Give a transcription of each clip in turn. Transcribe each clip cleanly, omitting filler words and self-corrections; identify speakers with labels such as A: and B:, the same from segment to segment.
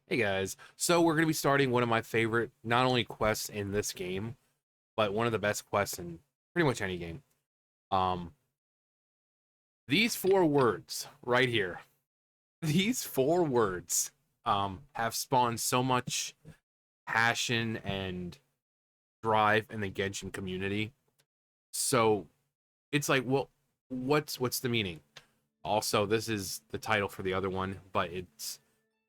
A: Hey guys, so we're going to be starting one of my favorite, not only quests in this game, but one of the best quests in pretty much any game. Um, these four words right here, these four words, have spawned so much passion and drive in the Genshin community. So it's like, well, what's the meaning? Also, this is the title for the other one, but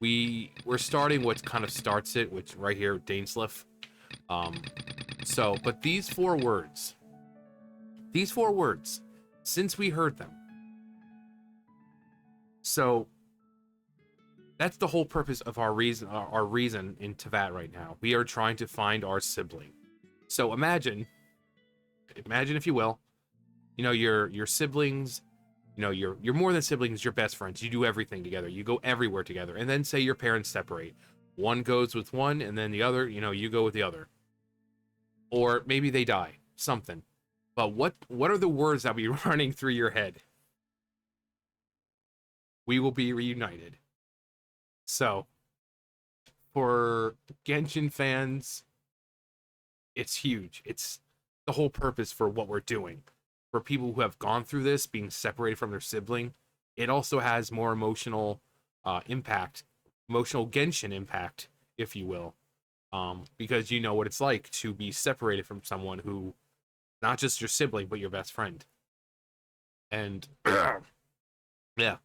A: we're starting what kind of starts it, which right here, Dainsliff. Um, but these four words, since we heard them, so that's the whole purpose of our reason in Tevat right now. We are trying to find our sibling. So imagine if you will, your siblings, you're more than siblings, you're best friends. You do everything together. You go everywhere together. And then say your parents separate. One goes with one and then the other, you go with the other. Or maybe they die, something. But what are the words that be running through your head? We will be reunited. So, for Genshin fans, it's huge. It's the whole purpose for what we're doing. For people who have gone through this, being separated from their sibling, it also has more emotional impact, emotional Genshin impact, if you will, because you know what it's like to be separated from someone who, not just your sibling, but your best friend. And yeah,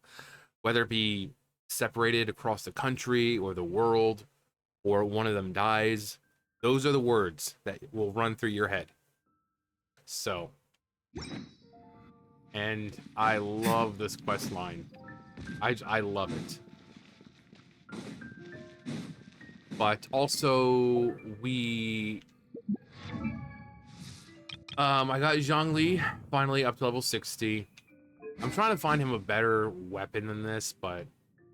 A: whether it be separated across the country or the world, or one of them dies, those are the words that will run through your head. So, and I love this quest line. I love it. But also I got Zhongli finally up to level 60. I'm trying to find him a better weapon than this, but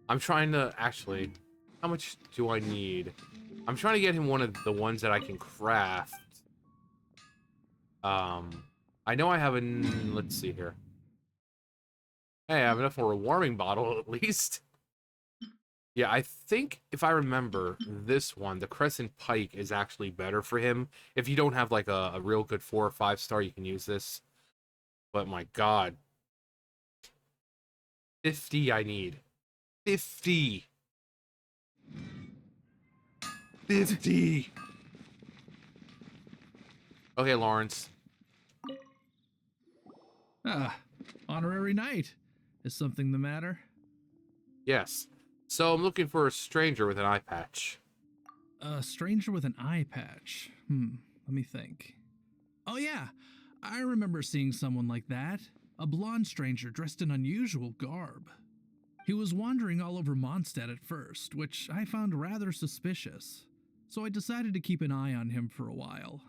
A: I'm trying to actually, how much do I need? I'm trying to get him one of the ones that I can craft. I know I have let's see here. Hey, I have enough for a warming bottle at least. Yeah, I think if I remember this one, the Crescent Pike is actually better for him. If you don't have like a real good 4 or 5 star, you can use this. But my God, 50 I need. 50. 50. Okay, Lawrence.
B: Ah, honorary knight. Is something the matter?
A: Yes. So I'm looking for a stranger with an eye patch.
B: A stranger with an eye patch. Let me think. Oh, yeah, I remember seeing someone like that. A blonde stranger dressed in unusual garb. He was wandering all over Mondstadt at first, which I found rather suspicious. So I decided to keep an eye on him for a while.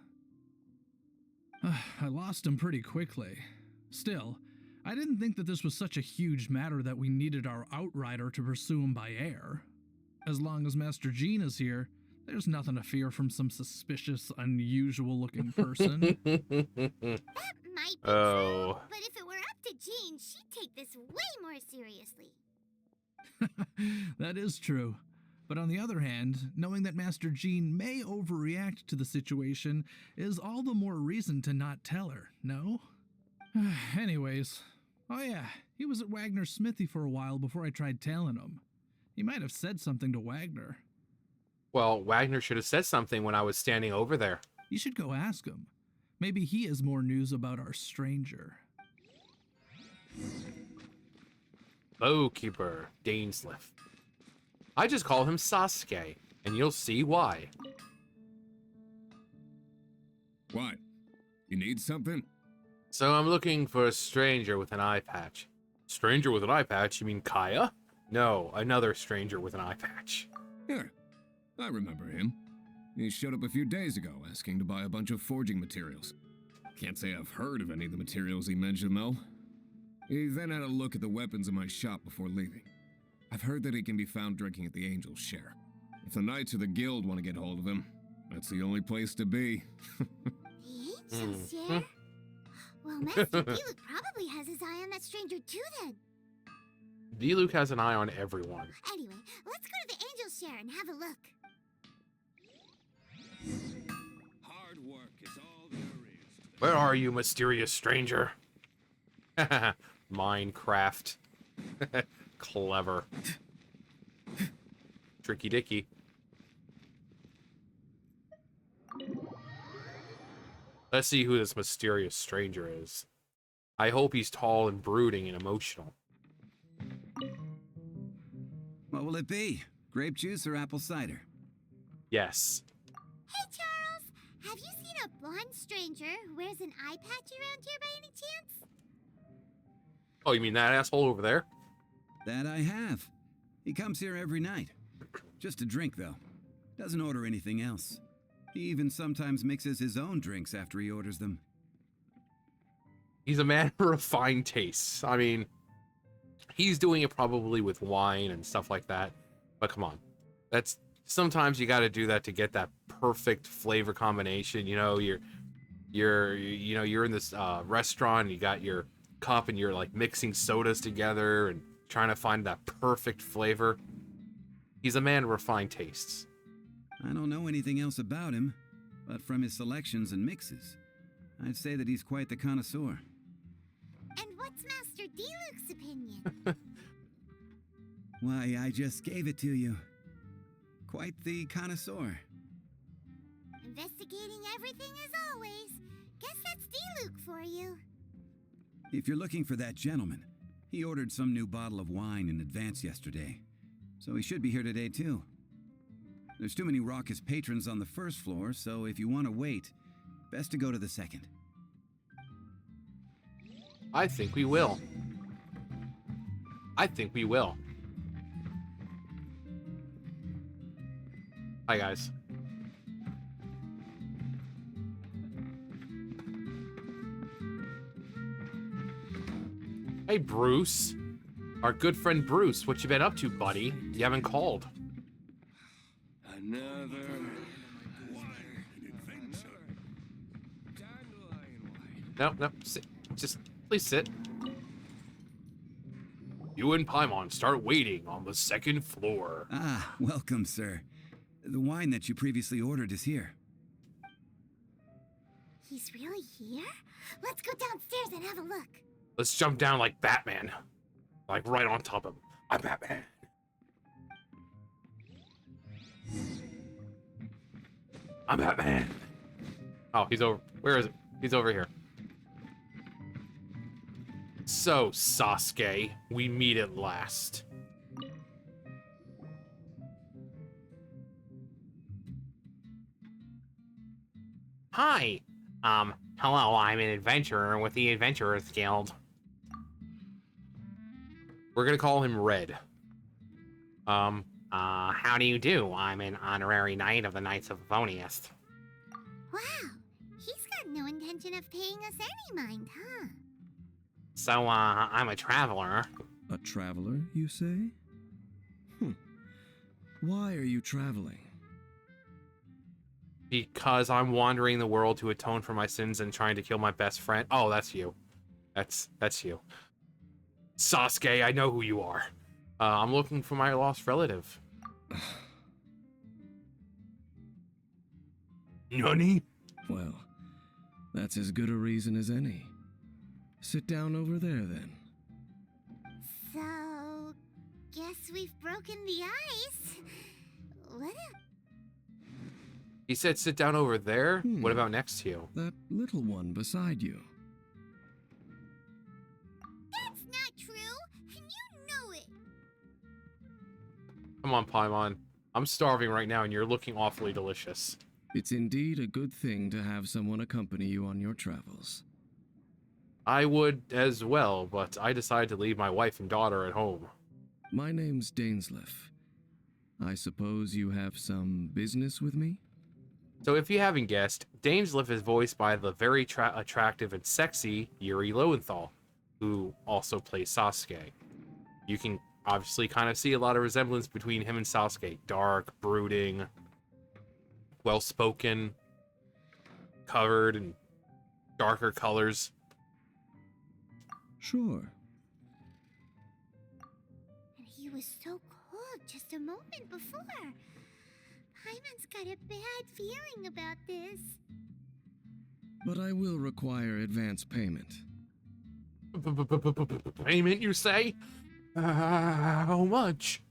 B: I lost him pretty quickly. Still, I didn't think that this was such a huge matter that we needed our outrider to pursue him by air. As long as Master Jean is here, there's nothing to fear from some suspicious, unusual looking person.
C: That might be
A: Oh.
C: true, but if it were up to Jean, she'd take this way more seriously.
B: That is true. But on the other hand, knowing that Master Jean may overreact to the situation is all the more reason to not tell her, no? Anyways, oh yeah, he was at Wagner's smithy for a while before I tried tailing him. He might have said something to Wagner.
A: Well, Wagner should have said something when I was standing over there.
B: You should go ask him. Maybe he has more news about our stranger.
A: Bowkeeper, Dainsliff. I just call him Sasuke, and you'll see why.
D: What? You need something?
A: So I'm looking for a stranger with an eye patch. Stranger with an eye patch? You mean Kaya? No, another stranger with an eye patch.
D: Here, I remember him. He showed up a few days ago asking to buy a bunch of forging materials. Can't say I've heard of any of the materials he mentioned, though. He then had a look at the weapons in my shop before leaving. I've heard that he can be found drinking at the Angel's Share. If the Knights or the Guild want to get hold of him, that's the only place to be.
C: The Angel's Share? Well, Master Diluc probably has his eye on that stranger too then.
A: Diluc has an eye on everyone.
C: Anyway, let's go to the Angel's Share there and have a look.
D: Hard work is all there is.
A: Where are you, mysterious stranger? Minecraft. Clever. Tricky Dicky. Let's see who this mysterious stranger is. I hope he's tall and brooding and emotional.
E: What will it be? Grape juice or apple cider?
A: Yes.
C: Hey, Charles! Have you seen a blonde stranger who wears an eye patch around here by any chance?
A: Oh, you mean that asshole over there?
E: That I have. He comes here every night. Just a drink, though. Doesn't order anything else. He even sometimes mixes his own drinks after he orders them.
A: He's a man of refined tastes. I mean, he's doing it probably with wine and stuff like that. But come on. That's sometimes you got to do that to get that perfect flavor combination. You know, you're in this restaurant and you got your cup and you're like mixing sodas together and trying to find that perfect flavor. He's a man of refined tastes.
E: I don't know anything else about him, but from his selections and mixes, I'd say that he's quite the connoisseur.
C: And what's Master D-Luke's opinion?
E: Why, I just gave it to you. Quite the connoisseur.
C: Investigating everything as always. Guess that's D-Luke for you.
E: If you're looking for that gentleman, he ordered some new bottle of wine in advance yesterday, so he should be here today too. There's too many raucous patrons on the first floor, so if you want to wait, best to go to the second.
A: I think we will. I think we will. Hi, guys. Hey, Bruce. Our good friend Bruce. What you been up to, buddy? You haven't called.
D: Another adventure. Dandelion wine.
A: No, sit. Just please sit. You and Paimon start waiting on the second floor.
E: Ah, welcome, sir. The wine that you previously ordered is here.
C: He's really here? Let's go downstairs and have a look.
A: Let's jump down like Batman. Like right on top of him. I'm Batman. I'm Batman. Oh, he's over. Where is it? He's over here. So, Sasuke, we meet at last. Hi. Hello, I'm an adventurer with the Adventurers Guild. We're gonna call him Red. How do you do? I'm an honorary knight of the Knights of Favonius.
C: Wow, he's got no intention of paying us any mind, huh?
A: So, I'm a traveler.
F: A traveler, you say? Why are you traveling?
A: Because I'm wandering the world to atone for my sins and trying to kill my best friend. Oh, that's you. That's you. Sasuke, I know who you are. I'm looking for my lost relative. Nani?
F: Well, that's as good a reason as any. Sit down over there, then.
C: So, guess we've broken the ice. What a...
A: He said sit down over there? What about next to you?
F: That little one beside you.
C: That's not true, and you know it.
A: Come on, Paimon. I'm starving right now and you're looking awfully delicious.
F: It's indeed a good thing to have someone accompany you on your travels.
A: I would as well, but I decided to leave my wife and daughter at home.
F: My name's Dainsleif. I suppose you have some business with me?
A: So if you haven't guessed, Dainsleif is voiced by the very attractive and sexy Yuri Lowenthal, who also plays Sasuke. You can obviously kind of see a lot of resemblance between him and Sasuke. Dark, brooding, well-spoken, covered in darker colors.
F: Sure.
C: And he was so cold, just a moment before. Paimon's got a bad feeling about this.
F: But I will require advance payment.
A: Payment, you say? How much?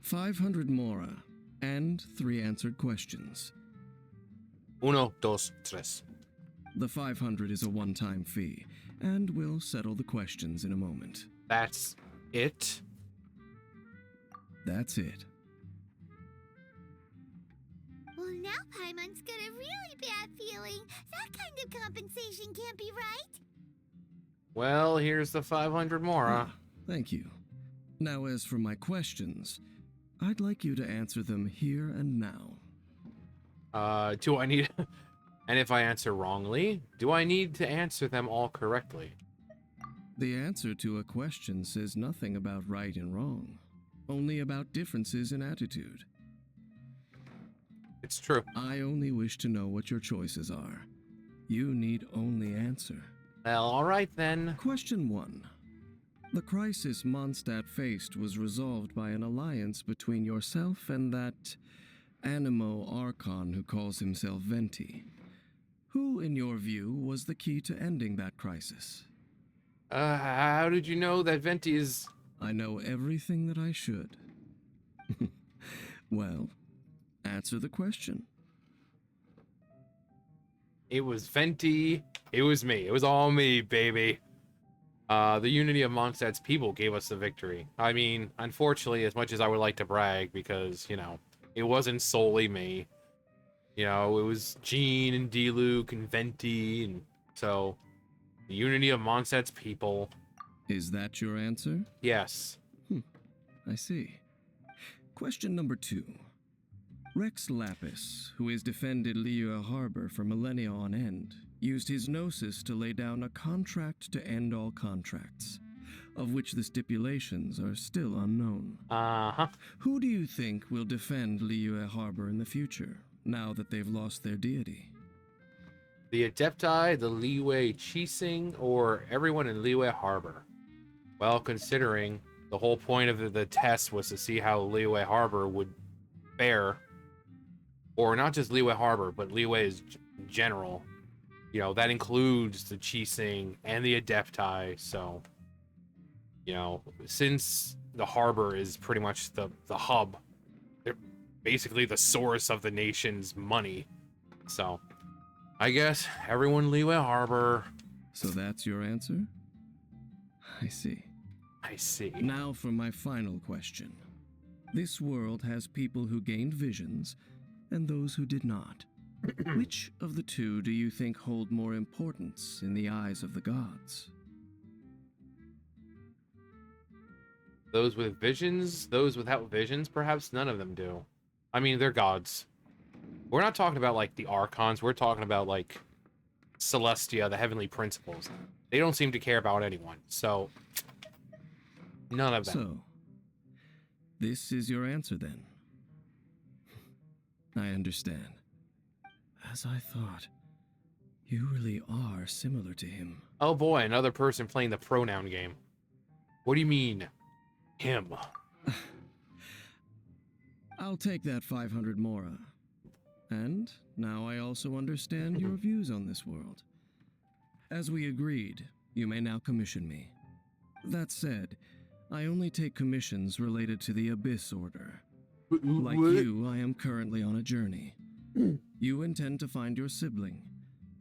F: 500 mora and 3 answered questions.
A: 1, 2, 3.
F: The 500 is a one-time fee, and we'll settle the questions in a moment.
A: That's it?
F: That's it.
C: Well, now Paimon's got a really bad feeling. That kind of compensation can't be right.
A: Well, here's the 500 mora.
F: Thank you. Now, as for my questions, I'd like you to answer them here and now.
A: Do I need... And if I answer wrongly, do I need to answer them all correctly?
F: The answer to a question says nothing about right and wrong, only about differences in attitude.
A: It's true.
F: I only wish to know what your choices are. You need only answer.
A: Well, alright then.
F: Question 1. The crisis Mondstadt faced was resolved by an alliance between yourself and that Animo Archon who calls himself Venti. Who, in your view, was the key to ending that crisis?
A: How did you know that Venti is...
F: I know everything that I should. Well, answer the question.
A: It was Venti. It was me. It was all me, baby. The unity of Mondstadt's people gave us the victory. I mean, unfortunately, as much as I would like to brag, because, you know, it wasn't solely me. You know, it was Jean and D-Luke and Venti, and so the unity of Mondstadt's people.
F: Is that your answer?
A: Yes.
F: I see. Question number 2. Rex Lapis, who has defended Liyue Harbor for millennia on end, used his gnosis to lay down a contract to end all contracts, of which the stipulations are still unknown.
A: Uh-huh.
F: Who do you think will defend Liyue Harbor in the future, now that they've lost their deity?
A: The Adepti, the Liyue Chising, or everyone in Liyue Harbor? Well, considering the whole point of the test was to see how Liyue Harbor would fare, or not just Liyue Harbor, but Liyue is general. You know, that includes the Chising and the Adepti, so, you know, since the harbor is pretty much the hub, they're basically the source of the nation's money, so I guess everyone Liyue Harbor.
F: So that's your answer? I see.
A: I see.
F: Now for my final question. This world has people who gained visions and those who did not. Which of the two do you think hold more importance in the eyes of the gods?
A: Those with visions, those without visions, perhaps none of them do. I mean, they're gods. We're not talking about, like, the Archons. We're talking about, like, Celestia, the heavenly principles. They don't seem to care about anyone, so none of them.
F: So, this is your answer then? I understand. As I thought, you really are similar to him.
A: Oh boy, another person playing the pronoun game. What do you mean, him?
F: I'll take that 500 mora. And now I also understand your views on this world. As we agreed, you may now commission me. That said, I only take commissions related to the Abyss Order. Like you, I am currently on a journey. You intend to find your sibling,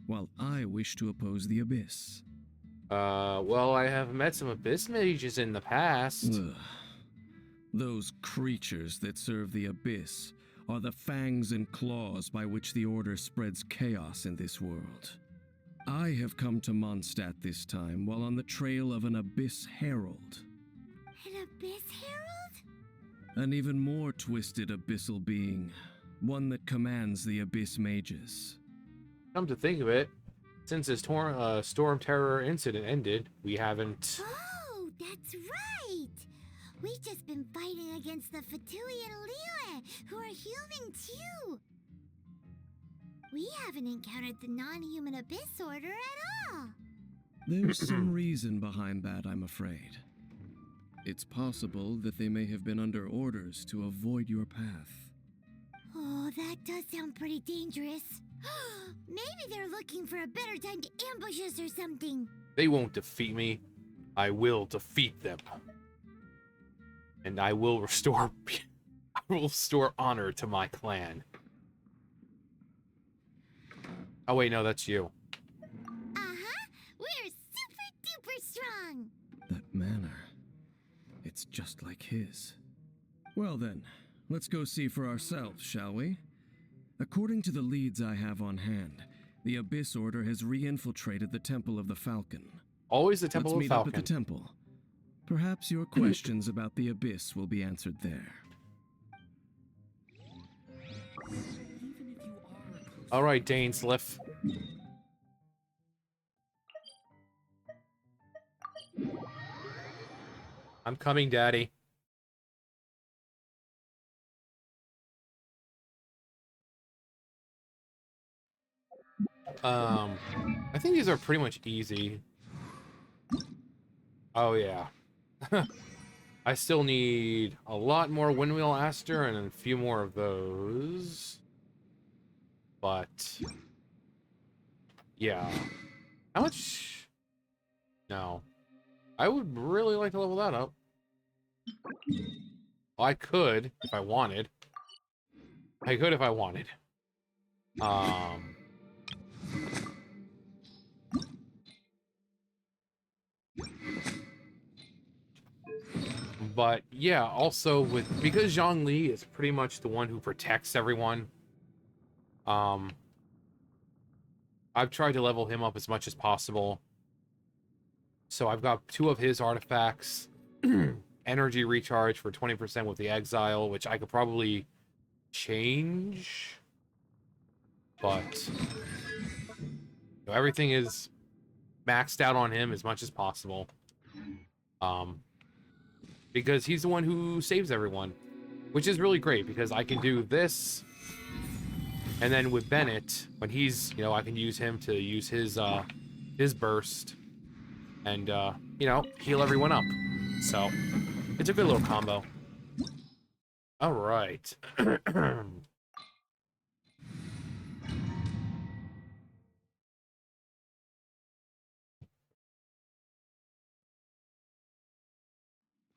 F: while I wish to oppose the Abyss.
A: Well, I have met some Abyss mages in the past.
F: Ugh. Those creatures that serve the Abyss are the fangs and claws by which the Order spreads chaos in this world. I have come to Mondstadt this time while on the trail of an Abyss Herald.
C: An Abyss Herald?
F: An even more twisted abyssal being, one that commands the Abyss mages.
A: Come to think of it, since this Storm Terror incident ended, we haven't...
C: Oh, that's right! We've just been fighting against the Fatui and Liyue, who are human too! We haven't encountered the non-human Abyss Order at all!
F: There's some reason behind that, I'm afraid. It's possible that they may have been under orders to avoid your path.
C: Oh, that does sound pretty dangerous. Maybe they're looking for a better time to ambush us or something.
A: They won't defeat me. I will defeat them. And I will restore honor to my clan. Oh wait, no, that's you.
C: Uh-huh. We're super duper strong.
F: That manner, it's just like his. Well then, let's go see for ourselves, shall we? According to the leads I have on hand, the Abyss Order has re-infiltrated the Temple of the Falcon.
A: Always the Temple
F: Let's
A: of
F: meet
A: Falcon.
F: up at the temple. Perhaps your questions about the Abyss will be answered there.
A: All right, Dainsliff. I'm coming, Daddy. I think these are pretty much easy. Oh, yeah. I still need a lot more Windwheel Aster and a few more of those. But... yeah. How much... no. I would really like to level that up. Well, I could, if I wanted. I could if I wanted. But yeah, also because Zhongli is pretty much the one who protects everyone. I've tried to level him up as much as possible. So I've got 2 of his artifacts. Energy recharge for 20% with the exile, which I could probably change. But everything is maxed out on him as much as possible. Because he's the one who saves everyone, which is really great because I can do this, and then with Bennett, when he's, I can use him to use his burst, and heal everyone up. So it's a good little combo. All right.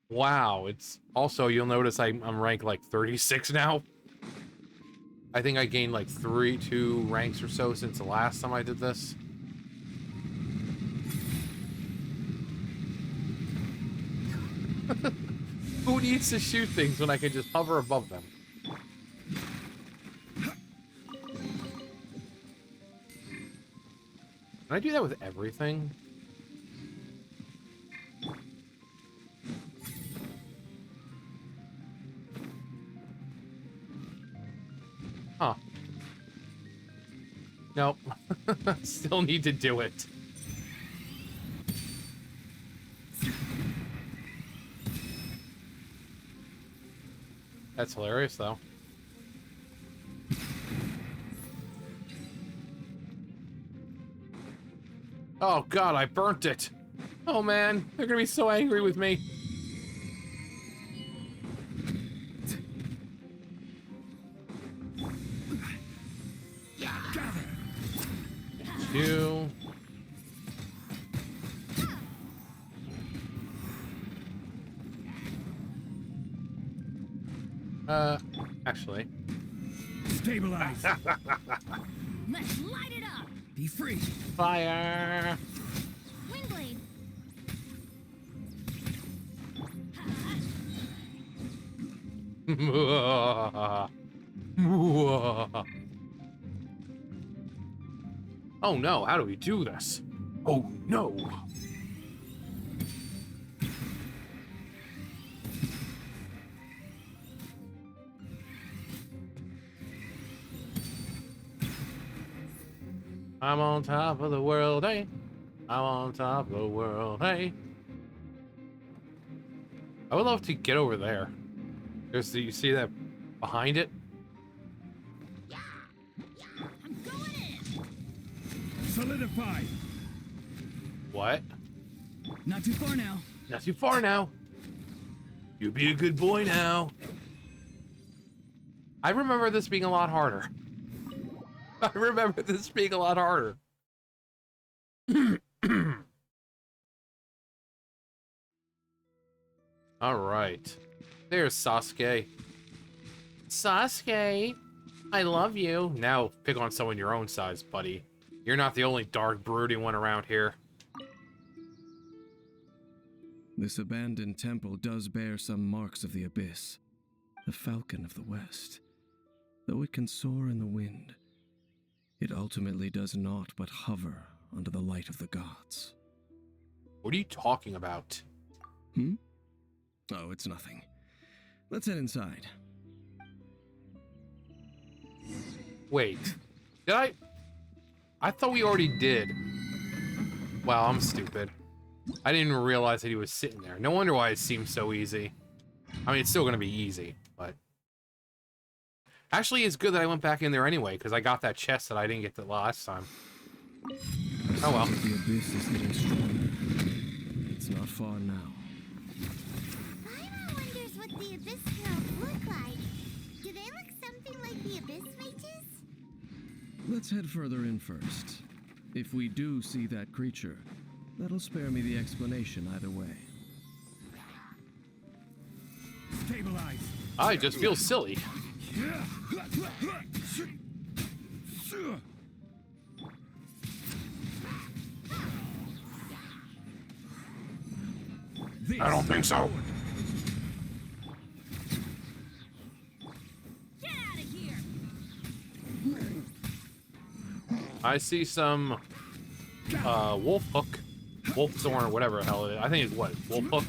A: Wow, it's also, you'll notice I'm ranked like 36 now. I think I gained like 2 ranks or so since the last time I did this. Who needs to shoot things when I can just hover above them? Can I do that with everything? Huh. Nope. Still need to do it. That's hilarious, though. Oh, God, I burnt it. Oh, man. They're gonna be so angry with me. You. Actually.
E: Stabilize.
G: Let's light it up.
E: Be free.
A: Fire.
C: Windblade.
A: Oh no, how do we do this? Oh no. I'm on top of the world, hey. I'm on top of the world, hey. I would love to get over there. You see that behind it?
G: I'm going in.
E: Solidify.
A: What?
E: Not too far now.
A: Not too far now. You be a good boy now. I remember this being a lot harder. I remember this being a lot harder. All right. There's Sasuke. Sasuke, I love you. Now pick on someone your own size, buddy. You're not the only dark, brooding one around here.
F: This abandoned temple does bear some marks of the abyss. The falcon of the west. Though it can soar in the wind, it ultimately does naught but hover under the light of the gods.
A: What are you talking about?
F: Oh, it's nothing. Let's head inside.
A: Wait. Did I thought we already did. Wow, I'm stupid. I didn't even realize that he was sitting there. No wonder why it seems so easy. I mean, it's still going to be easy, but... Actually, it's good that I went back in there anyway, because I got that chest that I didn't get the last time. Oh well.
F: The abyss is getting stronger. It's not far now.
C: Paimon wonders what the Abyss Girls look like. Do they look something like the Abyss Mages?
F: Let's head further in first. If we do see that creature, that'll spare me the explanation either way.
D: Stabilize.
A: I just feel silly. I don't think so.
G: Get out of here!
A: I see some wolf hook, wolf thorn, or whatever the hell it is. I think it's what, wolf hook.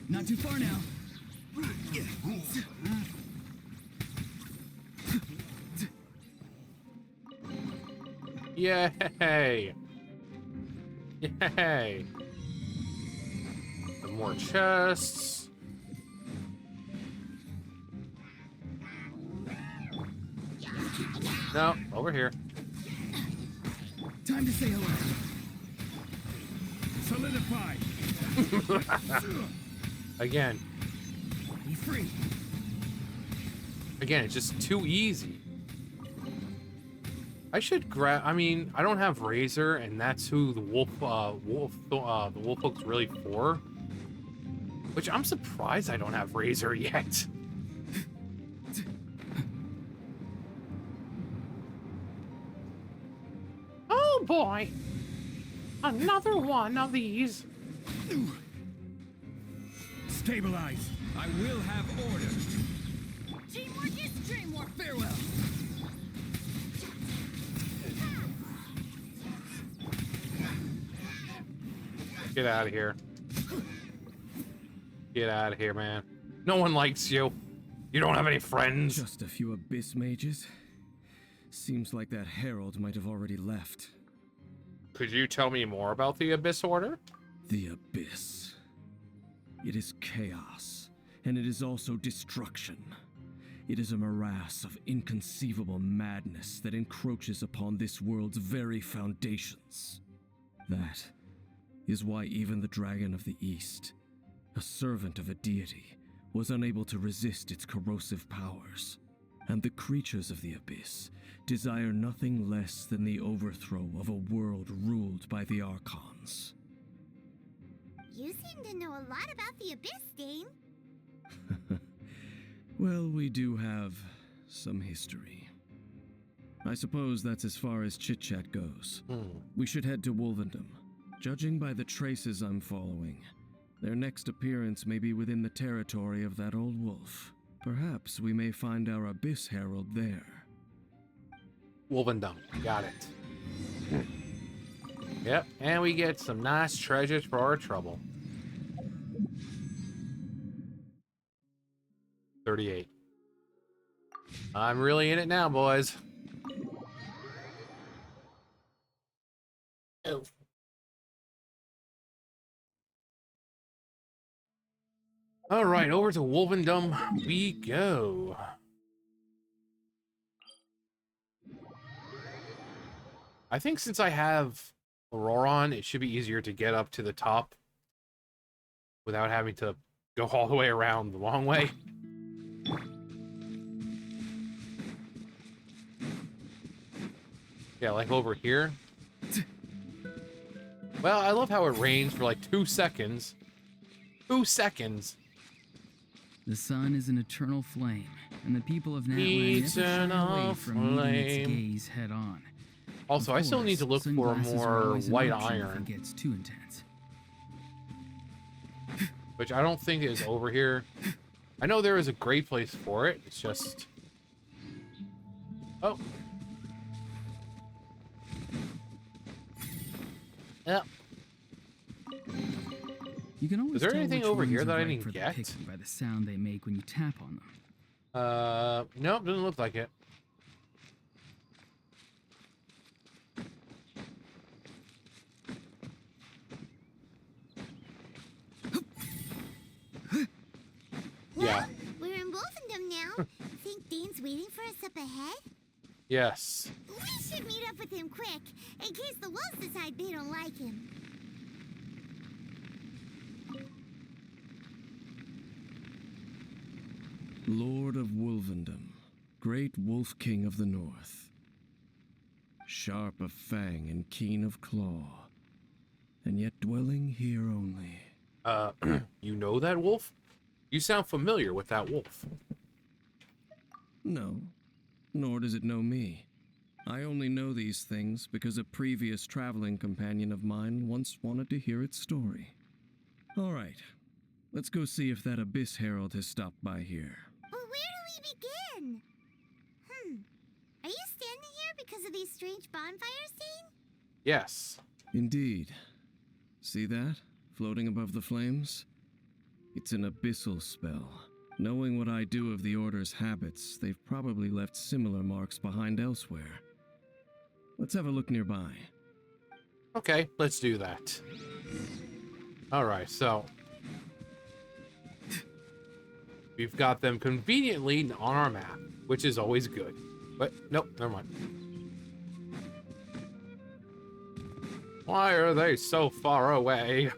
H: Not too far now.
A: Yay! Yay! Some more chests. No, over here.
H: Time to say hello.
D: Solidify.
A: Again.
H: Be free.
A: Again, it's just too easy. I should grab. I mean, I don't have Razor, and that's who the wolf hook's really for. Which I'm surprised I don't have Razor yet. Oh boy, another one of these.
D: Stabilize. I will have order.
G: Teamwork is dreamwork!
H: Farewell.
A: Get out of here. Get out of here, man. No one likes you. You don't have any friends.
F: Just a few abyss mages. Seems like that herald might have already left.
A: Could you tell me more about the Abyss Order?
F: The abyss. It is chaos, and it is also destruction. It is a morass of inconceivable madness that encroaches upon this world's very foundations. That is why even the Dragon of the East, a servant of a deity, was unable to resist its corrosive powers. And the creatures of the abyss desire nothing less than the overthrow of a world ruled by the Archons.
C: You seem to know a lot about the Abyss, Dane.
F: Well, we do have some history. I suppose that's as far as chit-chat goes. We should head to Wolvendom. Judging by the traces I'm following, their next appearance may be within the territory of that old wolf. Perhaps we may find our Abyss Herald there.
A: Wolvendom. Got it. Yep, and we get some nice treasures for our trouble. 38. I'm really in it now, boys. Oh. All right, over to Wolvendom we go. I think since I have Auroron, it should be easier to get up to the top without having to go all the way around the long way. Yeah, like over here. Well, I love how it rains for like 2 seconds. 2 seconds.
H: The sun is an eternal flame, and the people of Natlan never shy
A: Eternal
H: away from meeting its
A: flame.
H: gaze head on.
A: Also,
H: Of
A: I still need to look
H: course,
A: for
H: sunglasses are
A: more
H: always an
A: white
H: option if
A: iron,
H: it gets too intense.
A: which I don't think is over here. I know there is a great place for it. It's just... Oh. Yeah.
H: You can always
A: there
H: tell
A: anything
H: which
A: over
H: ones
A: here
H: are
A: that I
H: right
A: didn't
H: for the
A: get?
H: picking by the sound they make when you tap on them.
A: Nope, doesn't look like it. Yeah.
C: We're in Wolfendom now. Think Dane's waiting for us up ahead?
A: Yes.
C: We should meet up with him quick, in case the wolves decide they don't like him.
F: Lord of Wolvendom, great Wolf King of the North. Sharp of fang and keen of claw, and yet dwelling here only.
A: You know that wolf? You sound familiar with that wolf.
F: No, nor does it know me. I only know these things because a previous traveling companion of mine once wanted to hear its story. All right, let's go see if that Abyss Herald has stopped by here.
C: Well, where do we begin? Are you standing here because of these strange bonfires, Dane?
A: Yes.
F: Indeed. See that, floating above the flames? It's an abyssal spell. Knowing what I do of the Order's habits, they've probably left similar marks behind elsewhere. Let's have a look nearby.
A: Okay, let's do that. Alright, so... we've got them conveniently on our map, which is always good. But, nope, never mind. Why are they so far away?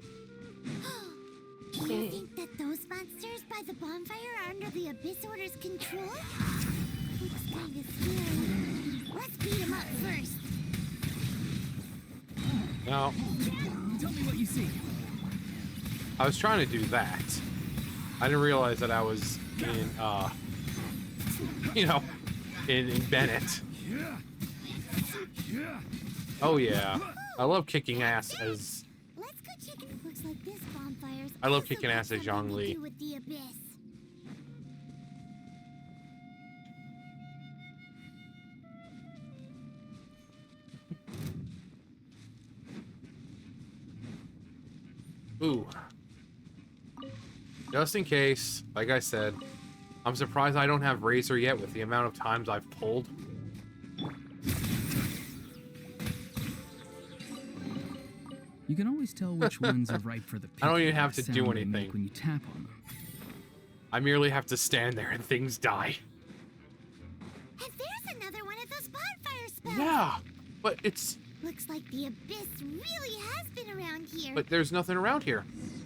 C: Do you think that those monsters by the bonfire are under the Abyss Order's control? Looks kinda scary. Let's beat them up first.
A: No,
H: Tell me what you see.
A: I was trying to do that. I didn't realize that I was in, you know, in Bennett. Oh yeah, I love kicking ass as...
C: Let's go check it. Looks like this bonfire's
A: I love
C: also
A: kicking
C: got
A: ass as
C: something to
A: Zhongli.
C: do with the Abyss.
A: Ooh. Just in case, like I said, I'm surprised I don't have Razor yet with the amount of times I've pulled.
H: You can always tell which ones are ripe for the picking.
A: I don't even
H: by
A: have
H: the
A: to do
H: sound they make
A: anything.
H: when you tap on them.
A: I merely have to stand there and things die.
C: And there's another one of those bonfire spells.
A: Yeah, but it's...
C: Looks like the Abyss really has been around here.
A: but there's nothing around here.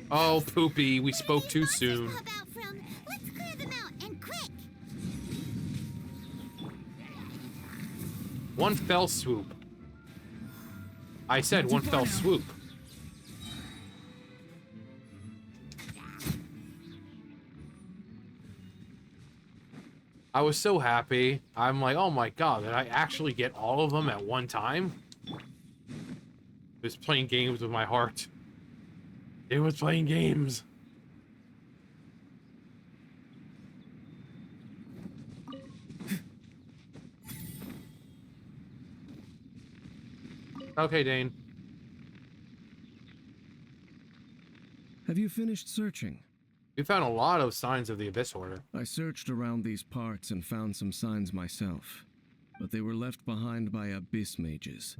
A: Oh, Poopy, we
C: Where do
A: spoke
C: these
A: too
C: monsters
A: soon.
C: pop out from? Let's clear them out, and quick!
A: One fell swoop. I said one fell swoop. I was so happy. I'm like, oh my god, did I actually get all of them at one time? It was playing games with my heart. It was playing games. Okay, Dane.
F: Have you finished searching?
A: We found a lot of signs of the Abyss Order.
F: I searched around these parts and found some signs myself, but they were left behind by abyss mages,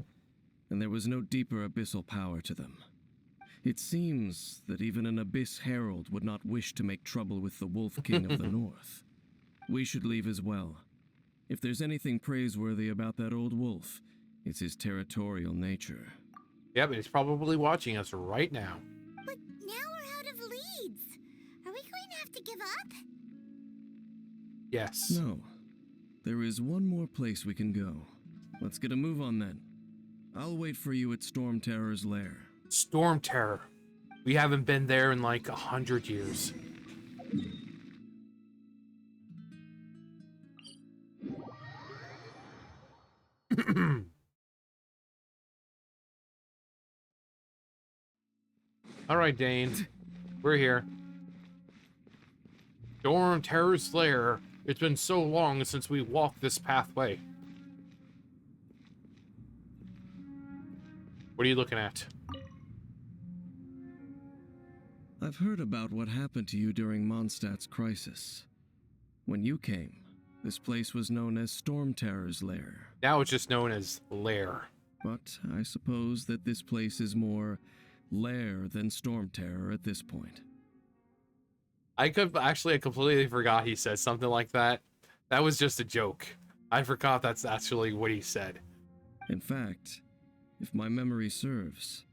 F: and there was no deeper abyssal power to them. It seems that even an Abyss Herald would not wish to make trouble with the Wolf King of the North. We should leave as well. If there's anything praiseworthy about that old wolf, it's his territorial nature.
A: Yep, and he's probably watching us right now.
C: But now we're out of leads.
A: Yes.
F: No. There is one more place we can go. Let's get a move on then. I'll wait for you at Storm Terror's lair.
A: Storm Terror. We haven't been there in like 100 years. All right, Dane. We're here. Storm Terror's lair. It's been so long since we walked this pathway. What are you looking at?
F: I've heard about what happened to you during Mondstadt's crisis. When you came, this place was known as Storm Terror's lair.
A: Now it's just known as Lair.
F: But I suppose that this place is more lair than Storm Terror at this point.
A: I completely forgot he said something like that. That was just a joke. I forgot that's actually what he said.
F: In fact, if my memory serves,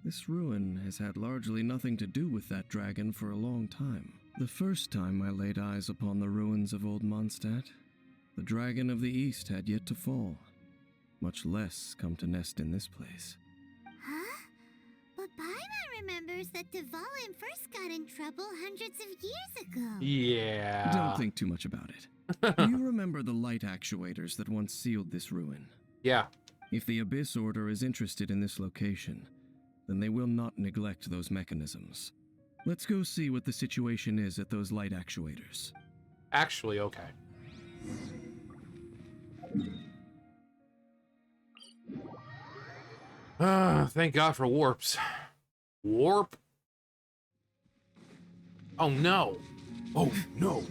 F: this ruin has had largely nothing to do with that dragon for a long time. The first time I laid eyes upon the ruins of Old Mondstadt, the dragon of the East had yet to fall, much less come to nest in this place.
C: Huh? But Paimon remembers that Dvalin first got in trouble hundreds of years ago.
A: Yeah.
F: Don't think too much about it. Do you remember the light actuators that once sealed this ruin?
A: Yeah.
F: If the Abyss Order is interested in this location, then they will not neglect those mechanisms. Let's go see what the situation is at those light actuators.
A: Actually, okay. Thank God for warps. Warp? Oh no. Oh no.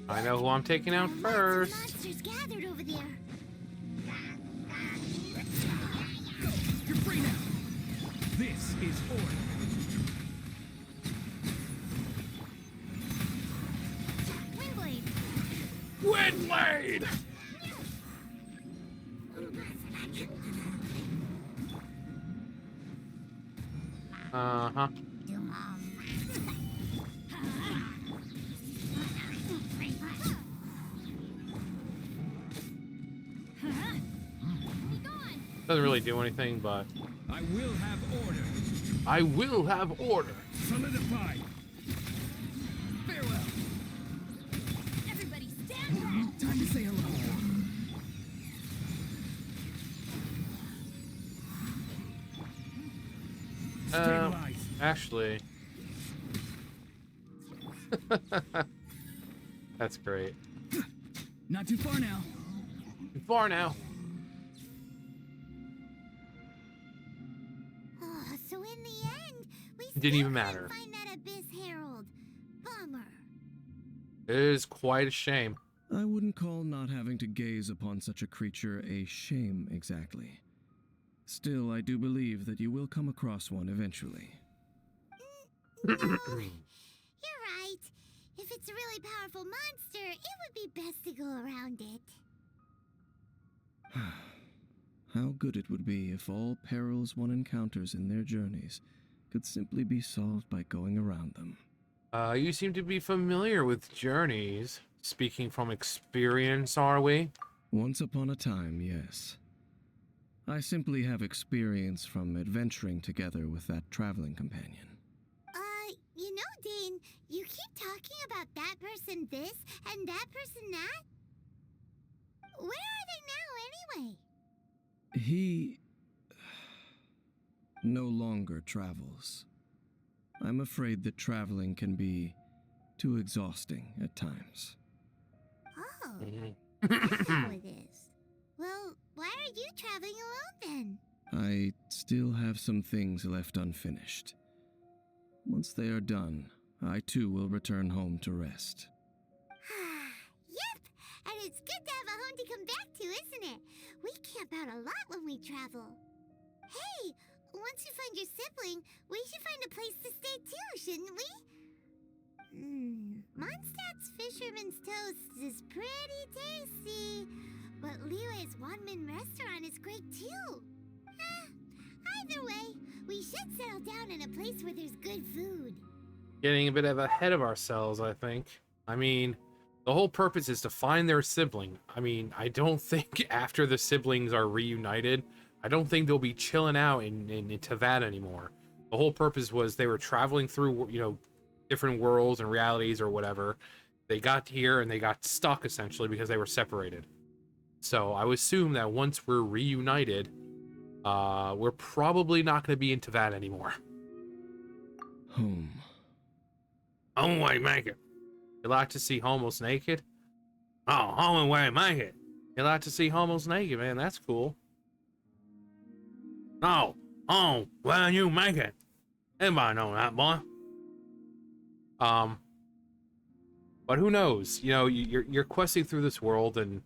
A: I know who I'm taking out
C: Lots of
A: first.
C: monsters gathered over there.
B: You're free now. This is order.
C: Windblade.
A: Windblade! Uh-huh. Doesn't really do anything, but
B: I will have order.
A: I will have order.
B: Solidify. Farewell.
G: Everybody stand up!
B: Time to say hello. Stabilize.
A: Actually. That's great.
B: Not too far now.
A: Too far now.
C: Oh, so in the end, we
A: Didn't
C: still
A: even
C: couldn't
A: matter.
C: find that Abyss Herald. Bummer.
A: It is quite a shame.
F: I wouldn't call not having to gaze upon such a creature a shame exactly. Still, I do believe that you will come across one eventually.
C: No, you're right. If it's a really powerful monster, it would be best to go around it.
F: How good it would be if all perils one encounters in their journeys could simply be solved by going around them.
A: You seem to be familiar with journeys. Speaking from experience, are we?
F: Once upon a time, yes. I simply have experience from adventuring together with that traveling companion.
C: You know, Dane, you keep talking about that person this and that person that. Where are they now, anyway?
F: He no longer travels. I'm afraid that traveling can be too exhausting at times.
C: Oh,
A: Mhm.
C: that's how it is. Well, why are you traveling alone then?
F: I still have some things left unfinished. Once they are done, I too will return home to rest.
C: Yep, and it's good to have a home to come back to, isn't it? We camp out a lot when we travel. Hey, once you find your sibling, we should find a place to stay too, shouldn't we? Mondstadt's Fisherman's Toast is pretty tasty, but Liyue's one-man restaurant is great too. Either way, we should settle down in a place where there's good food.
A: Getting a bit ahead of ourselves, I think. I mean, The whole purpose is to find their sibling. I mean, I don't think after the siblings are reunited, I don't think they'll be chilling out in Tavad anymore. The whole purpose was they were traveling through, you know, different worlds and realities or whatever. They got here and they got stuck essentially because they were separated. So I would assume that once we're reunited, we're probably not going to be in Tavad anymore.
F: Home.
A: Home way make it. You like to see homos naked? Oh, home way make it. You like to see homos naked, man? That's cool. No, home where you make it. Everybody know that, boy. But who knows? You know, you're questing through this world, and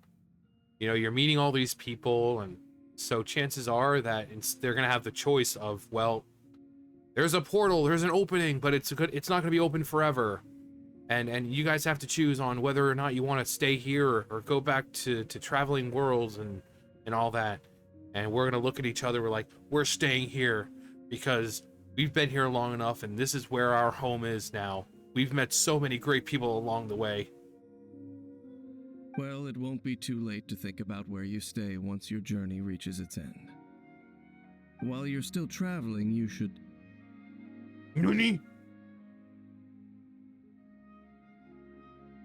A: you know you're meeting all these people, and so chances are that they're gonna have the choice of, well, there's a portal, there's an opening, but it's not gonna be open forever, and you guys have to choose on whether or not you want to stay here or go back to traveling worlds and all that. And we're gonna look at each other. We're like, we're staying here because we've been here long enough, and this is where our home is now. We've met so many great people along the way.
F: Well, it won't be too late to think about where you stay once your journey reaches its end. While you're still traveling, you should...
A: Nani?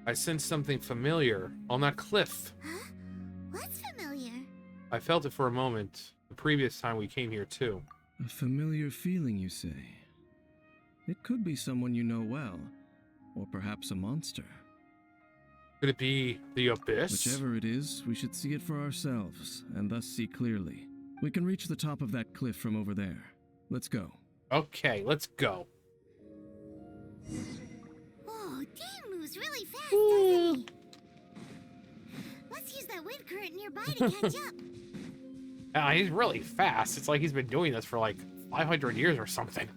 A: I sensed something familiar on that cliff.
C: Huh? What's familiar?
A: I felt it for a moment the previous time we came here too.
F: A familiar feeling, you say? It could be someone you know well, or perhaps a monster.
A: Could it be the abyss?
F: Whichever it is, we should see it for ourselves, and thus see clearly. We can reach the top of that cliff from over there. Let's go.
A: Okay, let's go.
C: Whoa, Dane moves really fast, doesn't he? Let's use that wind current nearby to catch up.
A: He's really fast. It's like he's been doing this for like 500 years or something.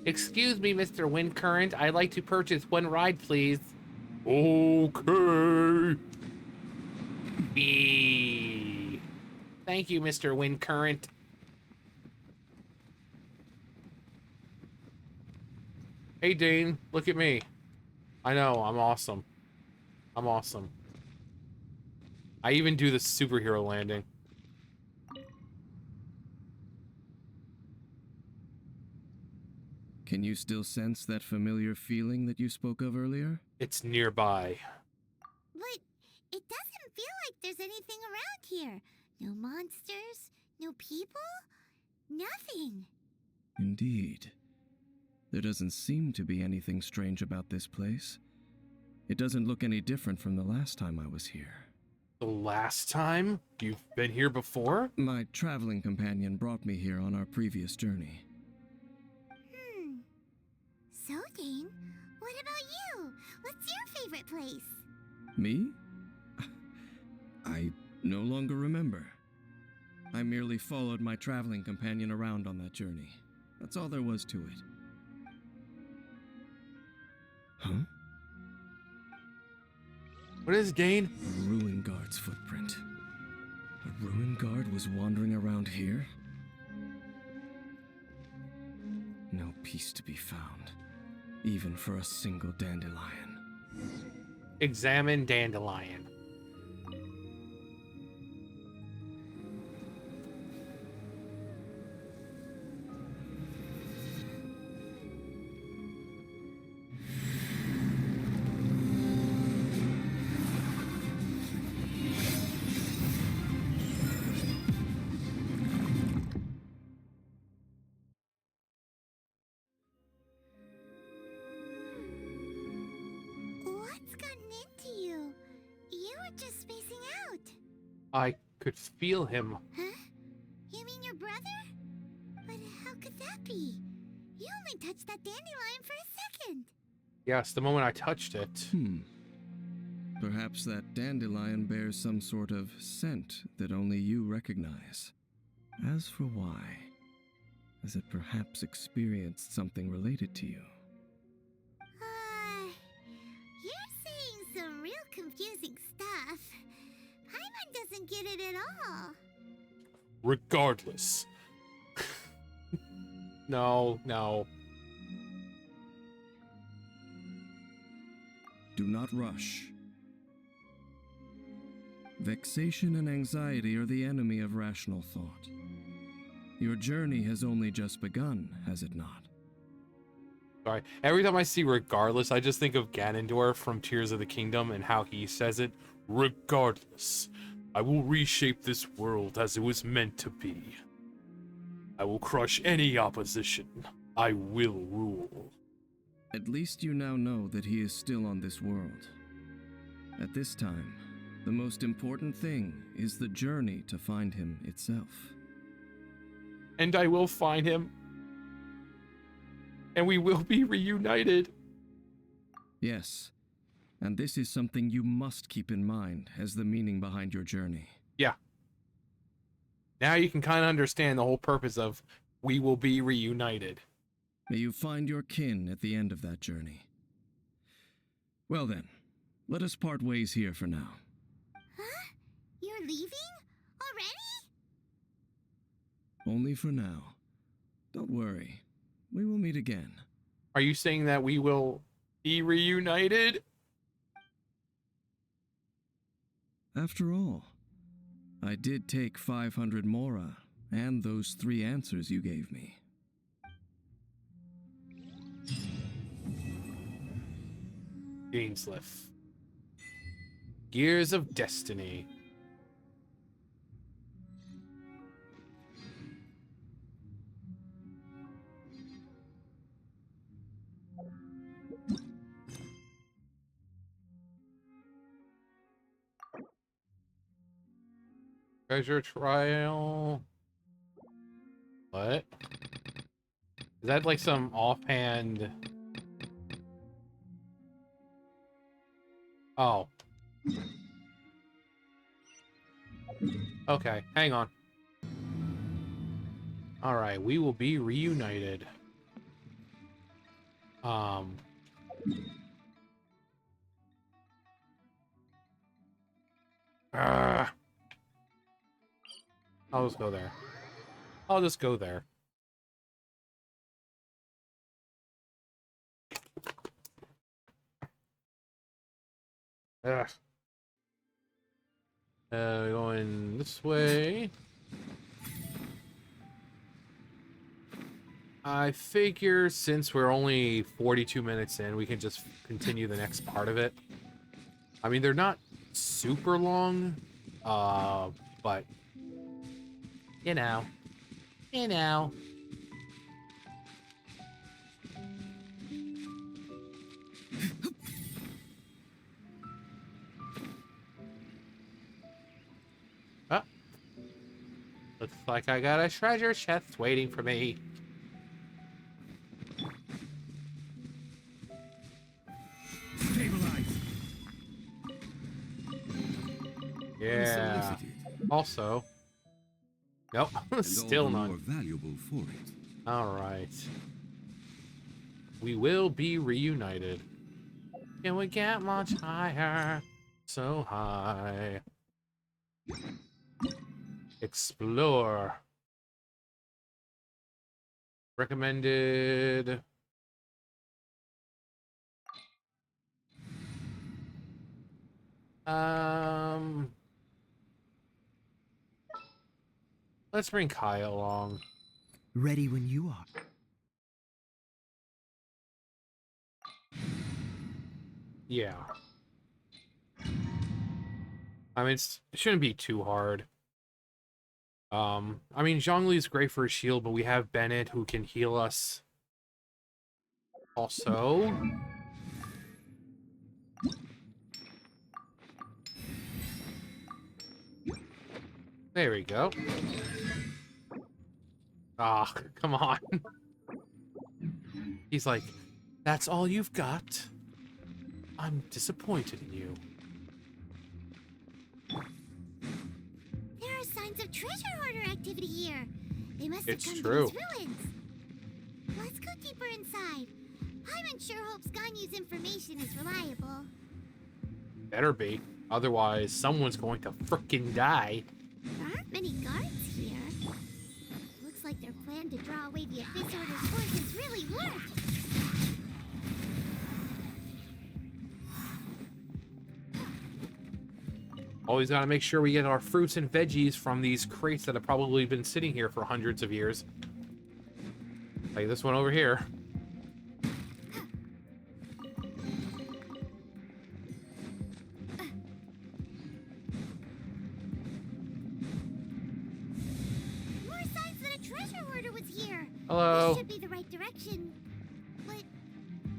A: Excuse me, Mr. Wind Current. I'd like to purchase one ride, please. Okay. Bee. Thank you, Mr. Wind Current. Hey, Dane, look at me. I know, I'm awesome. I'm awesome. I even do the superhero landing.
F: Can you still sense that familiar feeling that you spoke of earlier?
A: It's nearby.
C: But it doesn't feel like there's anything around here. No monsters, no people, nothing.
F: Indeed. There doesn't seem to be anything strange about this place. It doesn't look any different from the last time I was here.
A: The last time? You've been here before?
F: My traveling companion brought me here on our previous journey.
C: So, Dane, what about you? What's your favorite place?
F: Me? I no longer remember. I merely followed my traveling companion around on that journey. That's all there was to it. Huh?
A: What is Dane?
F: A ruin guard's footprint. A ruin guard was wandering around here? No peace to be found, even for a single dandelion.
A: Examine dandelion.
C: What's gotten into you? You were just spacing out.
A: I could feel him.
C: Huh? You mean your brother? But how could that be? You only touched that dandelion for a second.
A: Yes, the moment I touched it.
F: Perhaps that dandelion bears some sort of scent that only you recognize. As for why, has it perhaps experienced something related to you?
C: You're saying some real confusing stuff. Paimon doesn't get it at all.
A: Regardless. No.
F: do not rush. Vexation and anxiety are the enemy of rational thought. Your journey has only just begun, has it not?
A: Sorry. Every time I see regardless, I just think of Ganondorf from Tears of the Kingdom and how he says it. Regardless, I will reshape this world as it was meant to be. I will crush any opposition. I will rule.
F: At least you now know that he is still on this world. At this time, the most important thing is the journey to find him itself.
A: And I will find him. And we will be reunited.
F: Yes, and this is something you must keep in mind as the meaning behind your journey.
A: Yeah. Now you can kind of understand the whole purpose of we will be reunited.
F: May you find your kin at the end of that journey. Well then, let us part ways here for now.
C: Huh? You're leaving? Already?
F: Only for now. Don't worry. We will meet again.
A: Are you saying that we will be reunited?
F: After all, I did take 500 mora and those 3 answers you gave me.
A: Gainsliff. Gears of Destiny. Treasure trial. What? Is that like some offhand? Oh. Okay, hang on. All right, we will be reunited. I'll just go there. I'll just go there. Going this way. I figure since we're only 42 minutes in, we can just continue the next part of it. I mean, they're not super long, but you know. Oh. Looks like I got a treasure chest waiting for me.
E: Stabilize.
A: Yeah.
E: Unsolicited.
A: Also. Nope.
E: And
A: Still
E: all the
A: none.
E: more valuable for it.
A: Alright. We will be reunited. Can we get much higher? So high. Explore. Recommended. Let's bring Kai along.
I: Ready when you are.
A: Yeah. I mean, it shouldn't be too hard. I mean, Zhongli's great for a shield, but we have Bennett who can heal us. Also. There we go. Ah, come on. He's like, that's all you've got? I'm disappointed in you.
C: There are signs of treasure hoarder activity here. They must
A: It's
C: have come
A: true.
C: to these ruins. Let's go deeper inside. Paimon sure hopes Ganyu's information is reliable.
A: Better be. Otherwise, someone's going to frickin' die.
C: There aren't many guards here. Looks like their plan to draw away the Abyss Order's forces really worked.
A: Always got to make sure we get our fruits and veggies from these crates that have probably been sitting here for hundreds of years. Like this one over here.
C: More signs that a treasure hoarder was here.
A: Hello.
C: This should be the right direction. But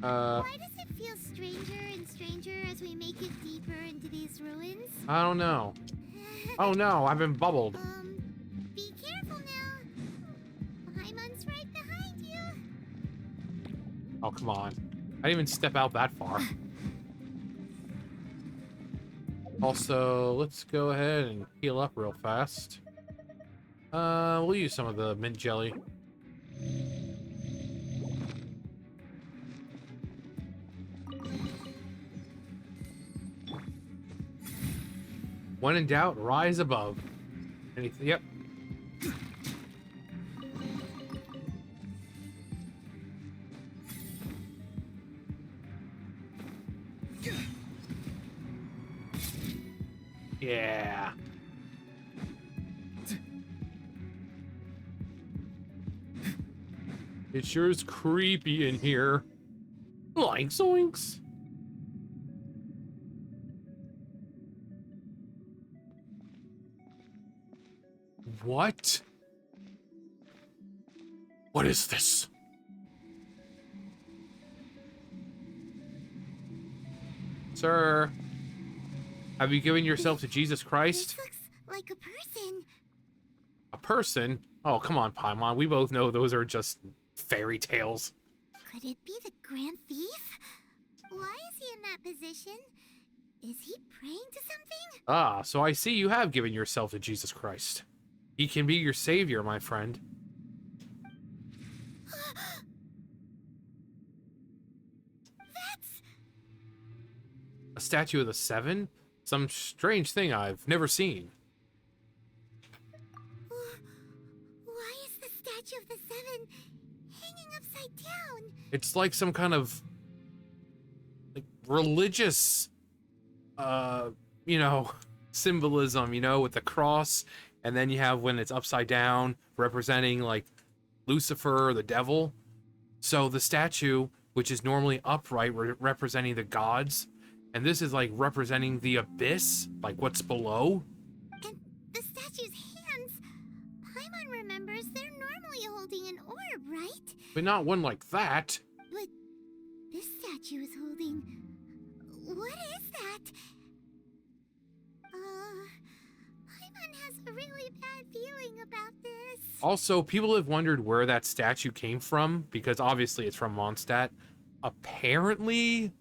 C: why does it feel stranger and stranger as we make it deeper into these ruins?
A: I don't know. Oh no, I've been bubbled.
C: Be careful now. Paimon's right behind you.
A: Oh, come on. I didn't even step out that far. Also, let's go ahead and heal up real fast. We'll use some of the mint jelly. When in doubt, rise above. Anything? Yep. Yeah. It sure is creepy in here. Like zoinks. What? What is this? Sir, have you given yourself to Jesus Christ?
C: This looks like a person.
A: A person? Oh, come on, Paimon. We both know those are just fairy tales.
C: Could it be the Grand Thief? Why is he in that position? Is he praying to something?
A: Ah, so I see you have given yourself to Jesus Christ. He can be your savior, my friend.
C: That's...
A: A statue of the Seven? Some strange thing I've never seen.
C: Why is the statue of the Seven hanging upside down?
A: It's like some kind of like religious you know, symbolism, you know, with the cross, and then you have when it's upside down representing like Lucifer or the devil. So the statue, which is normally upright, representing the gods, and this is like representing the abyss, like what's below.
C: And the statue's hands, Paimon remembers they're normally holding an orb, right?
A: But not one like that.
C: But this statue is holding... What is that? Paimon has a really bad feeling about this.
A: Also, people have wondered where that statue came from, because obviously it's from Mondstadt. Apparently,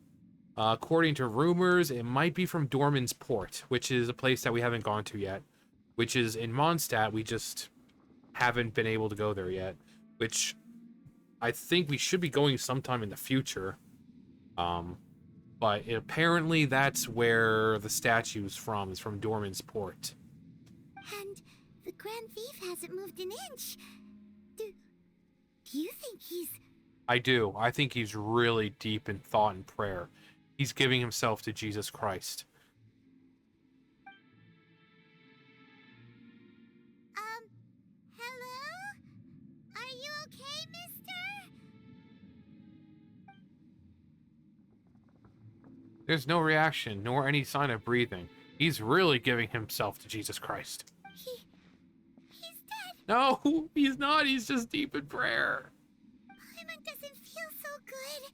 A: according to rumors, it might be from Dorman's Port, which is a place that we haven't gone to yet. Which is in Mondstadt, we just haven't been able to go there yet. Which I think we should be going sometime in the future. But apparently that's where the statue is from Dorman's Port.
C: And the Grand Thief hasn't moved an inch. Do you think he's...
A: I do. I think he's really deep in thought and prayer. He's giving himself to Jesus Christ.
C: Hello? Are you okay, mister?
A: There's no reaction, nor any sign of breathing. He's really giving himself to Jesus Christ.
C: He's dead.
A: No, he's not. He's just deep in prayer.
C: Paimon doesn't feel so good.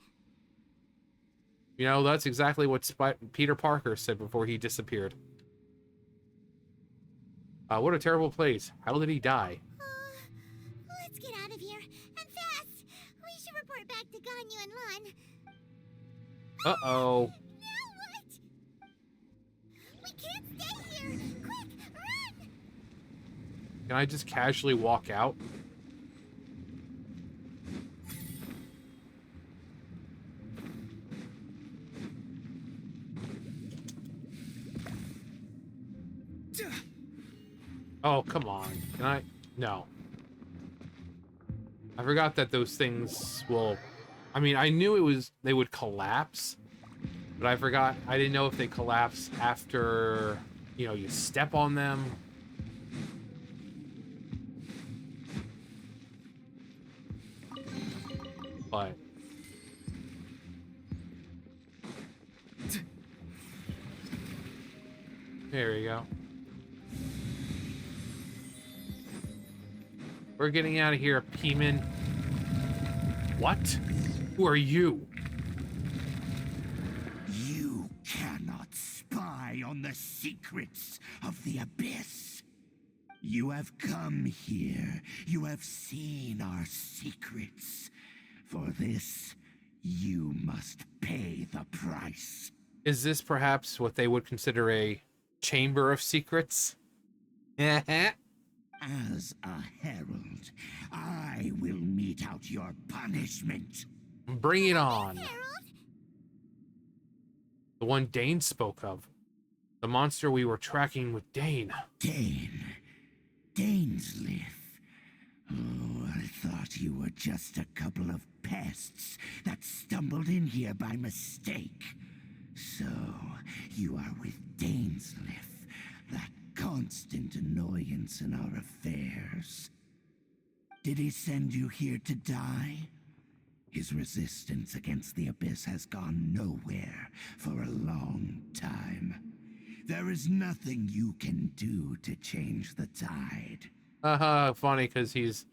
A: You know, that's exactly what Peter Parker said before he disappeared. What a terrible place. How did he die?
C: Let's get out of here, and fast. We should report back to Ganyu and Lan.
A: Uh-oh.
C: Now what? We can't stay here. Quick, run!
A: Can I just casually walk out? Oh, come on. Can I? No. I forgot that those things will... I mean, I knew they would collapse, but I forgot. I didn't know if they collapse after you know, you step on them. But there you go. We're getting out of here, P-man. What? Who are you?
J: You cannot spy on the secrets of the Abyss. You have come here. You have seen our secrets. For this, you must pay the price.
A: Is this perhaps what they would consider a chamber of secrets?
J: As a herald, I will mete out your punishment.
A: Bring it on.
C: Harold?
A: The one Dane spoke of. The monster we were tracking with Dane.
J: Dainsleif. Oh, I thought you were just a couple of pests that stumbled in here by mistake. So, you are with Dainsleif, that constant annoyance in our affairs. Did he send you here to die? His resistance against the Abyss has gone nowhere for a long time. There is nothing you can do to change the tide.
A: Funny, because he's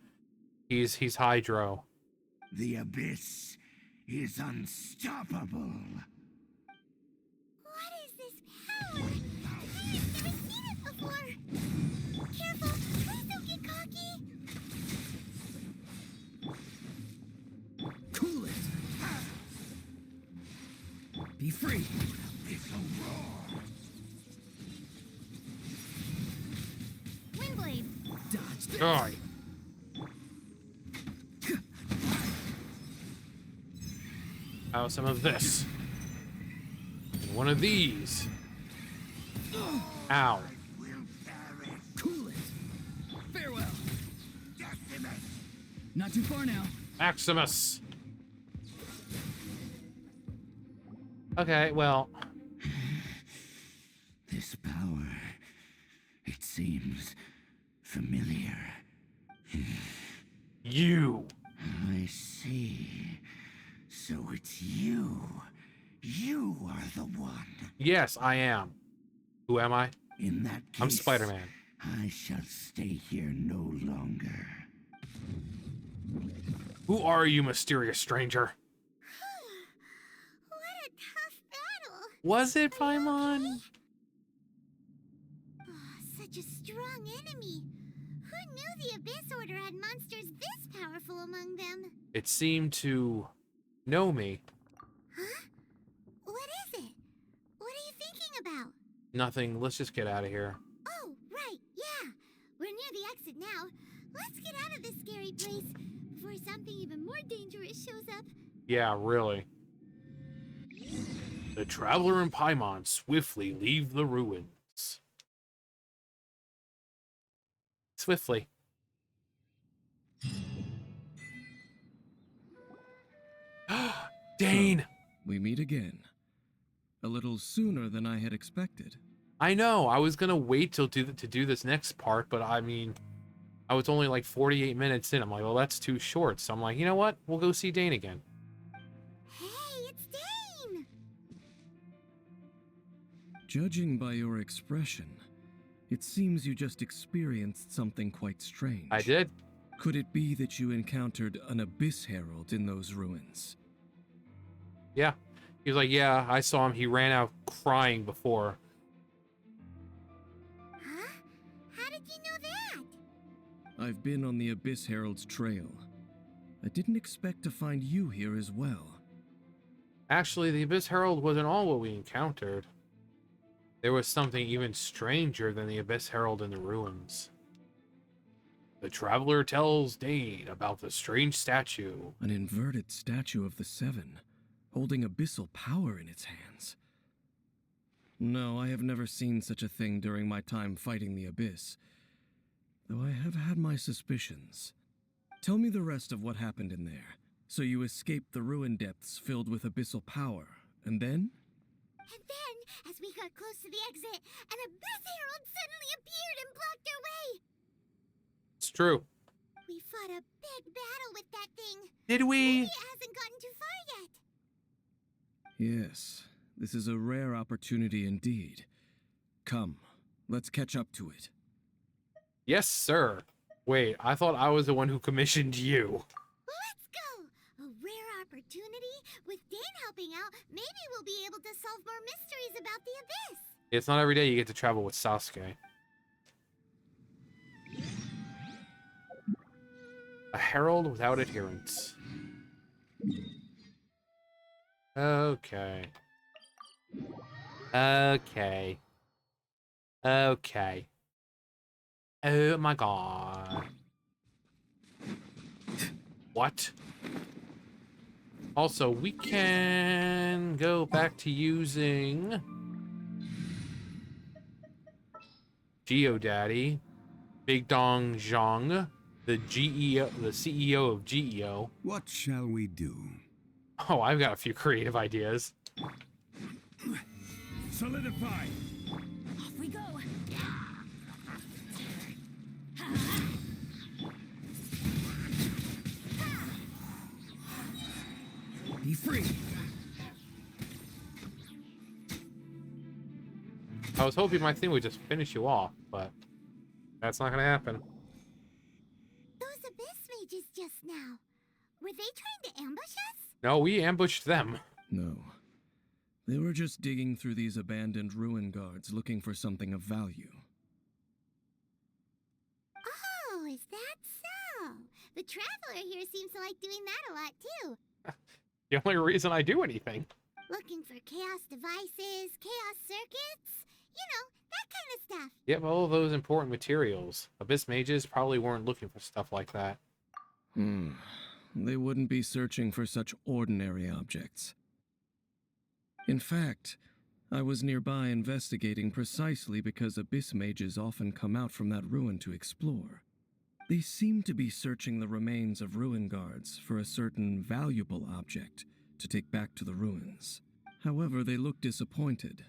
A: Hydro.
J: The Abyss is unstoppable.
C: What is this power? I have never seen it before. Careful, please don't get cocky.
F: Cool it. Be free.
J: This'll roar.
C: Windblade.
F: Dodge this.
A: Die. How some of this? And one of these. Ow.
J: Will perish.
F: Cool it. Farewell.
J: Decimus.
H: Not too far now.
A: Maximus. Okay, well,
J: This power, it seems familiar.
A: you.
J: I see. So it's you. You are the one.
A: Yes, I am. Who am I?
J: In that case,
A: I'm Spider-Man.
J: I shall stay here no longer.
A: Who are you, mysterious stranger?
C: What a tough battle.
A: Was it Paimon?
C: Oh, such a strong enemy. Who knew the Abyss Order had monsters this powerful among them?
A: It seemed to know me.
C: Huh? What is it? What are you thinking about?
A: Nothing. Let's just get out of here.
C: Oh, right, yeah. We're near the exit now. Let's get out of this scary place before something even more dangerous shows up.
A: Yeah, really. The Traveler and Paimon swiftly leave the ruins. Swiftly. Dane!
F: We meet again. A little sooner than I had expected.
A: I know. I was gonna wait till to do this next part, but I mean, I was only like 48 minutes in. I'm like, well, that's too short. So I'm like, you know what? We'll go see Dane again.
C: Hey, it's Dane!
F: Judging by your expression, it seems you just experienced something quite strange.
A: I did.
F: Could it be that you encountered an Abyss Herald in those ruins?
A: Yeah. He was like, yeah, I saw him. He ran out crying before.
C: Huh? How did you know that?
F: I've been on the Abyss Herald's trail. I didn't expect to find you here as well.
A: Actually, the Abyss Herald wasn't all what we encountered. There was something even stranger than the Abyss Herald in the ruins. The Traveler tells Dane about the strange statue.
F: An inverted statue of the Seven, holding abyssal power in its hands. No, I have never seen such a thing during my time fighting the Abyss, though I have had my suspicions. Tell me the rest of what happened in there. So you escaped the ruin depths filled with abyssal power, and then?
C: And then, as we got close to the exit, an Abyss Herald suddenly appeared and blocked our way.
A: It's true.
C: We fought a big battle with that thing.
A: Did we?
C: Maybe it hasn't gotten too far yet.
F: Yes, this is a rare opportunity indeed. Come, let's catch up to it.
A: Yes, sir. Wait, I thought I was the one who commissioned you.
C: Let's go! A rare opportunity? With Dane helping out, maybe we'll be able to solve more mysteries about the Abyss.
A: It's not every day you get to travel with Sasuke. A herald without adherents. Okay. Okay. Okay. Oh my god. What? Also, we can go back to using GeoDaddy, Big Dong Zhang, the CEO of GEO.
E: What shall we do?
A: Oh, I've got a few creative ideas.
J: Solidify!
G: Off we go.
J: Be free!
A: I was hoping my thing would just finish you off, but that's not gonna happen.
C: Those Abyss mages just now. Were they trying to ambush us?
A: No, we ambushed them.
F: No. They were just digging through these abandoned ruin guards looking for something of value.
C: Oh, is that so? The Traveler here seems to like doing that a lot too.
A: The only reason I do anything.
C: Looking for chaos devices, chaos circuits, you know, that kind of stuff.
A: Yep, all of those important materials. Abyss mages probably weren't looking for stuff like that.
F: They wouldn't be searching for such ordinary objects. In fact, I was nearby investigating precisely because Abyss mages often come out from that ruin to explore. They seem to be searching the remains of ruin guards for a certain valuable object to take back to the ruins. However, they look disappointed,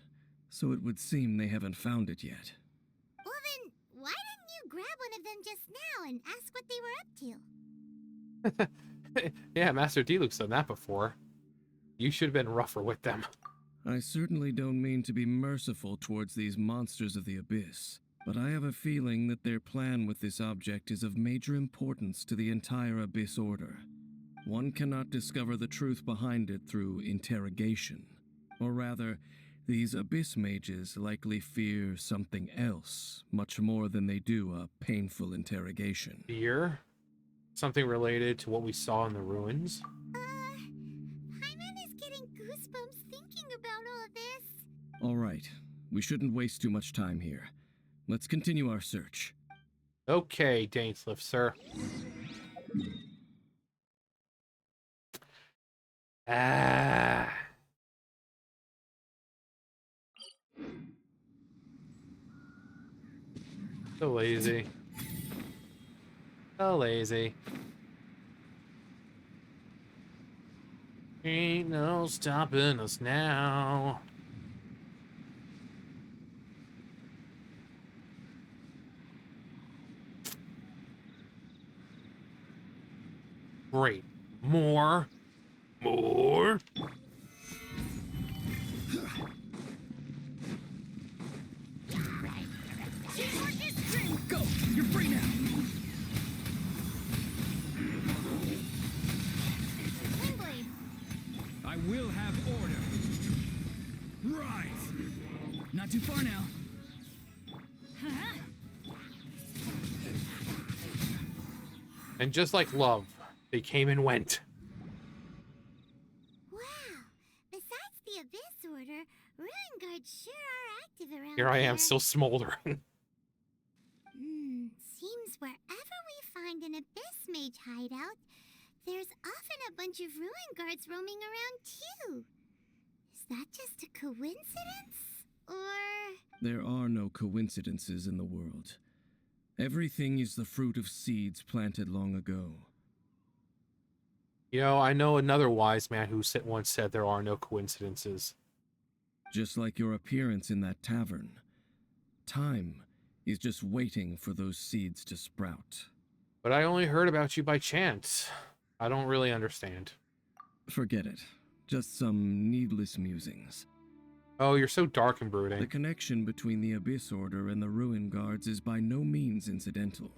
F: so it would seem they haven't found it yet.
C: Well then, why didn't you grab one of them just now and ask what they were up to?
A: Yeah, Master Diluc's done that before. You should have been rougher with them.
F: I certainly don't mean to be merciful towards these monsters of the Abyss, but I have a feeling that their plan with this object is of major importance to the entire Abyss Order. One cannot discover the truth behind it through interrogation. Or rather, these Abyss mages likely fear something else, much more than they do a painful interrogation.
A: Fear? Something related to what we saw in the ruins?
C: Paimon is getting goosebumps thinking about all of this.
F: All right, we shouldn't waste too much time here. Let's continue our search.
A: Okay, Dainsliff, sir. Ah. So lazy. So lazy. Ain't no stopping us now. Great. More. More.
J: Go! You're free now!
C: Windblade.
J: I will have order. Rise!
H: Not too far now.
A: And just like love, they came and went.
C: Wow. Besides the Abyss Order, Ruin Guards sure are active around
A: Here I am,
C: here.
A: still smoldering.
C: Seems wherever we find an Abyss Mage hideout, there's often a bunch of Ruin Guards roaming around too. Is that just a coincidence? Or...
F: There are no coincidences in the world. Everything is the fruit of seeds planted long ago.
A: You know, I know another wise man who once said there are no coincidences.
F: Just like your appearance in that tavern. Time is just waiting for those seeds to sprout.
A: But I only heard about you by chance. I don't really understand.
F: Forget it. Just some needless musings.
A: Oh, you're so dark and brooding.
F: The connection between the Abyss Order and the Ruin Guards is by no means incidental.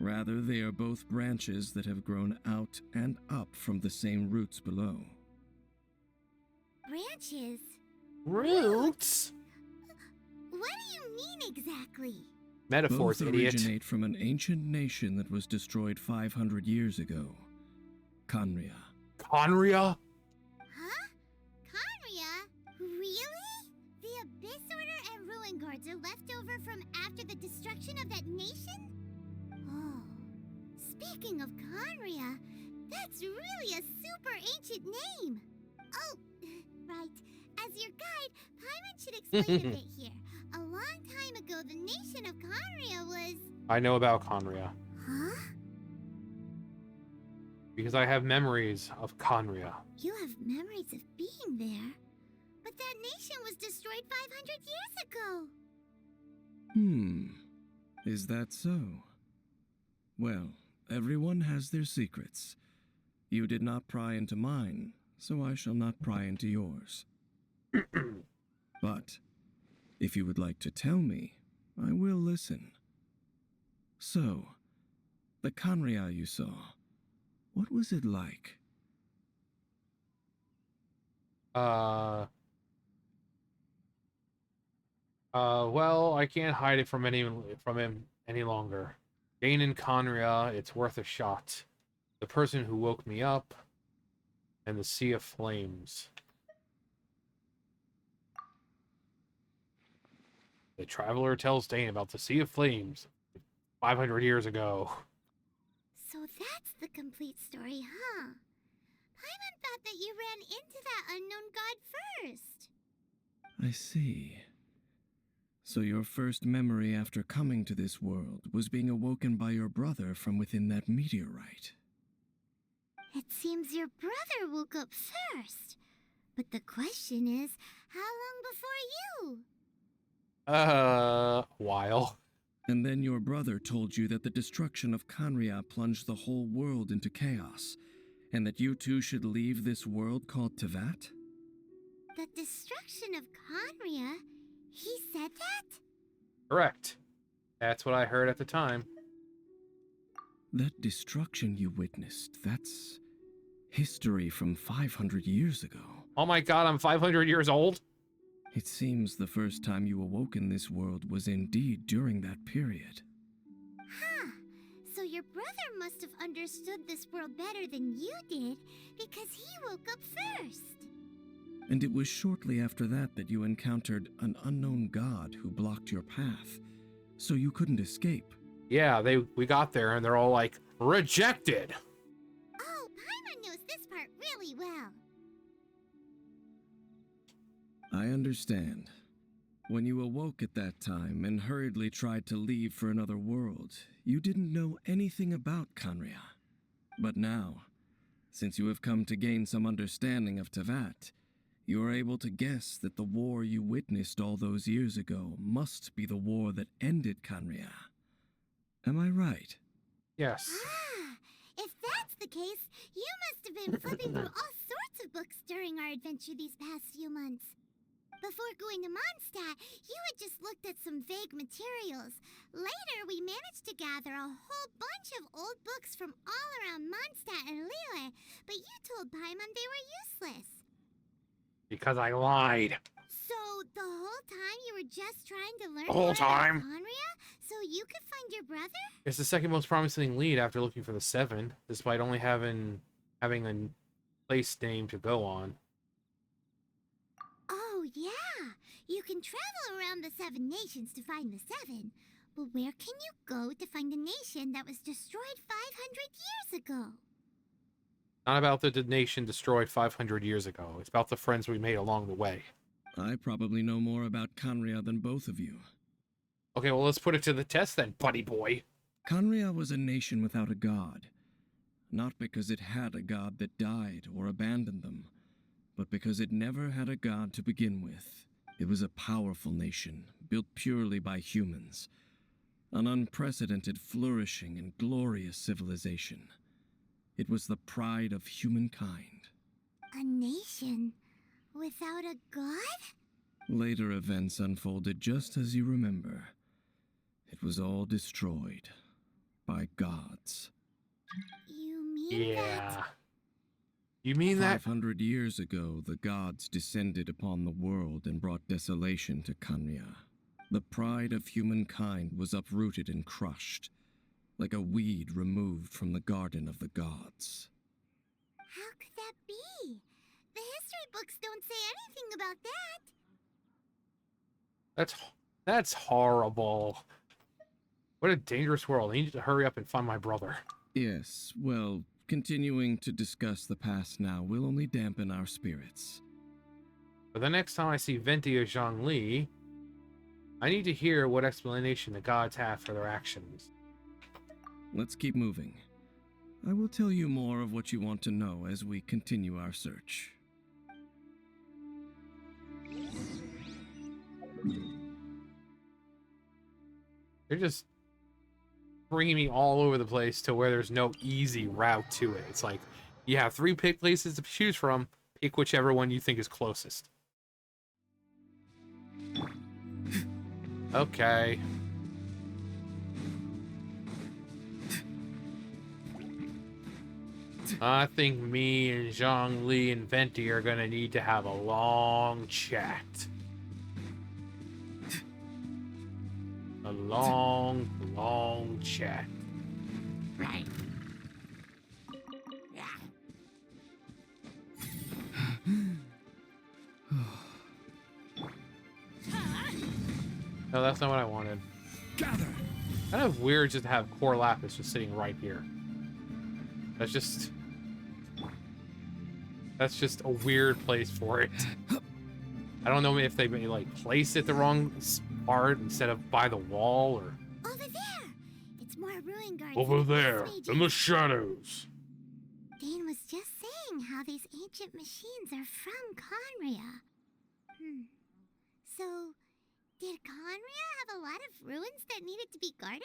F: Rather, they are both branches that have grown out and up from the same roots below.
C: Branches?
A: Roots?
C: What do you mean exactly?
A: Metaphors,
F: Both
A: idiot.
F: originate from an ancient nation that was destroyed 500 years ago. Khaenri'ah.
A: Khaenri'ah?
C: Huh? Khaenri'ah? Really? The Abyss Order and Ruin Guards are left over from after the destruction of that nation? Oh, speaking of Khaenri'ah, that's really a super ancient name. Oh, right. As your guide, Paimon should explain a bit here. A long time ago, the nation of Khaenri'ah was...
A: I know about Khaenri'ah.
C: Huh?
A: Because I have memories of Khaenri'ah.
C: You have memories of being there. But that nation was destroyed 500 years ago.
F: Is that so? Well, everyone has their secrets. You did not pry into mine, so I shall not pry into yours. But, if you would like to tell me, I will listen. So, the Khaenri'ah you saw, what was it like?
A: Well, I can't hide it from him any longer. Dane and Khaenri'ah, it's worth a shot. The person who woke me up, and the Sea of Flames. The traveler tells Dane about the Sea of Flames 500 years ago.
C: So that's the complete story, huh? Paimon thought that you ran into that unknown god first.
F: I see. So your first memory after coming to this world was being awoken by your brother from within that meteorite.
C: It seems your brother woke up first. But the question is, how long before you?
A: While.
F: And then your brother told you that the destruction of Khaenri'ah plunged the whole world into chaos, and that you two should leave this world called Tevat?
C: The destruction of Khaenri'ah? He said that?
A: Correct. That's what I heard at the time.
F: That destruction you witnessed, that's history from 500 years ago.
A: Oh my god, I'm 500 years old?
F: It seems the first time you awoke in this world was indeed during that period.
C: Huh. So your brother must have understood this world better than you did, because he woke up first.
F: And it was shortly after that that you encountered an unknown god who blocked your path, so you couldn't escape.
A: Yeah, we got there and they're all like, rejected!
C: Oh, Paimon knows this part really well.
F: I understand. When you awoke at that time and hurriedly tried to leave for another world, you didn't know anything about Khaenri'ah. But now, since you have come to gain some understanding of Tevat, you are able to guess that the war you witnessed all those years ago must be the war that ended Khaenri'ah. Am I right?
A: Yes.
C: Ah, if that's the case, you must have been flipping through all sorts of books during our adventure these past few months. Before going to Mondstadt, you had just looked at some vague materials. Later, we managed to gather a whole bunch of old books from all around Mondstadt and Liyue, but you told Paimon they were useless.
A: Because I lied.
C: So, the whole time you were just trying to learn
A: The whole
C: more
A: time?
C: about Khaenri'ah so you could find your brother?
A: It's the second most promising lead after looking for the 7, despite only having a place name to go on.
C: Oh, yeah. You can travel around the 7 nations to find the 7. But where can you go to find a nation that was destroyed 500 years ago?
A: Not about the nation destroyed 500 years ago. It's about the friends we made along the way.
F: I probably know more about Khaenri'ah than both of you.
A: Okay, well, let's put it to the test then, buddy boy.
F: Khaenri'ah was a nation without a god. Not because it had a god that died or abandoned them, but because it never had a god to begin with. It was a powerful nation, built purely by humans. An unprecedented, flourishing, and glorious civilization. It was the pride of humankind.
C: A nation without a god?
F: Later events unfolded just as you remember. It was all destroyed by gods.
C: You mean that?
A: You mean that?
F: 500 years ago, the gods descended upon the world and brought desolation to Kanya. The pride of humankind was uprooted and crushed, like a weed removed from the garden of the gods.
C: How could that be? The history books don't say anything about that.
A: That's horrible. What a dangerous world. I need to hurry up and find my brother.
F: Yes, well, continuing to discuss the past now will only dampen our spirits.
A: But the next time I see Venti or Zhongli, I need to hear what explanation the gods have for their actions.
F: Let's keep moving. I will tell you more of what you want to know as we continue our search.
A: They're just bringing me all over the place to where there's no easy route to it. It's like, you have 3 places to choose from. Pick whichever one you think is closest. Okay. I think me and Zhongli and Venti are gonna need to have a long chat. A long, long chat.
J: Right.
A: No, that's not what I wanted.
J: Gather.
A: Kind of weird just to have Core Lapis just sitting right here. That's just a weird place for it. I don't know if they like placed it the wrong part instead of by the wall or
C: Over there! It's more ruin guards.
A: over
C: and
A: there
C: mages.
A: in the shadows.
C: Dane was just saying how these ancient machines are from Conria. So, did Conria have a lot of ruins that needed to be guarded?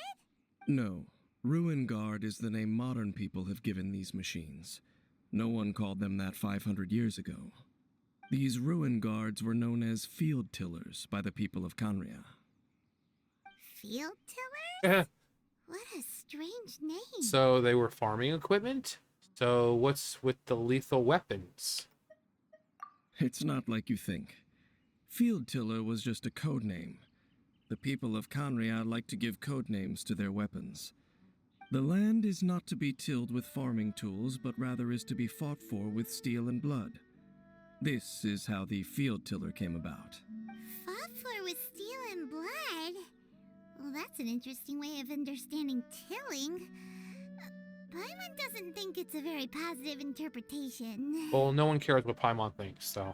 F: No, Ruin Guard is the name modern people have given these machines. No one called them that 500 years ago. These Ruin Guards were known as Field Tillers by the people of Conria.
C: Field tillers? What a strange name.
A: So they were farming equipment? So what's with the lethal weapons?
F: It's not like you think. Field Tiller was just a code name. The people of Conria like to give code names to their weapons. The land is not to be tilled with farming tools, but rather is to be fought for with steel and blood. This is how the Field Tiller came about.
C: Fought for with steel and blood? Well, that's an interesting way of understanding tilling. Paimon doesn't think it's a very positive interpretation.
A: Well, no one cares what Paimon thinks, so.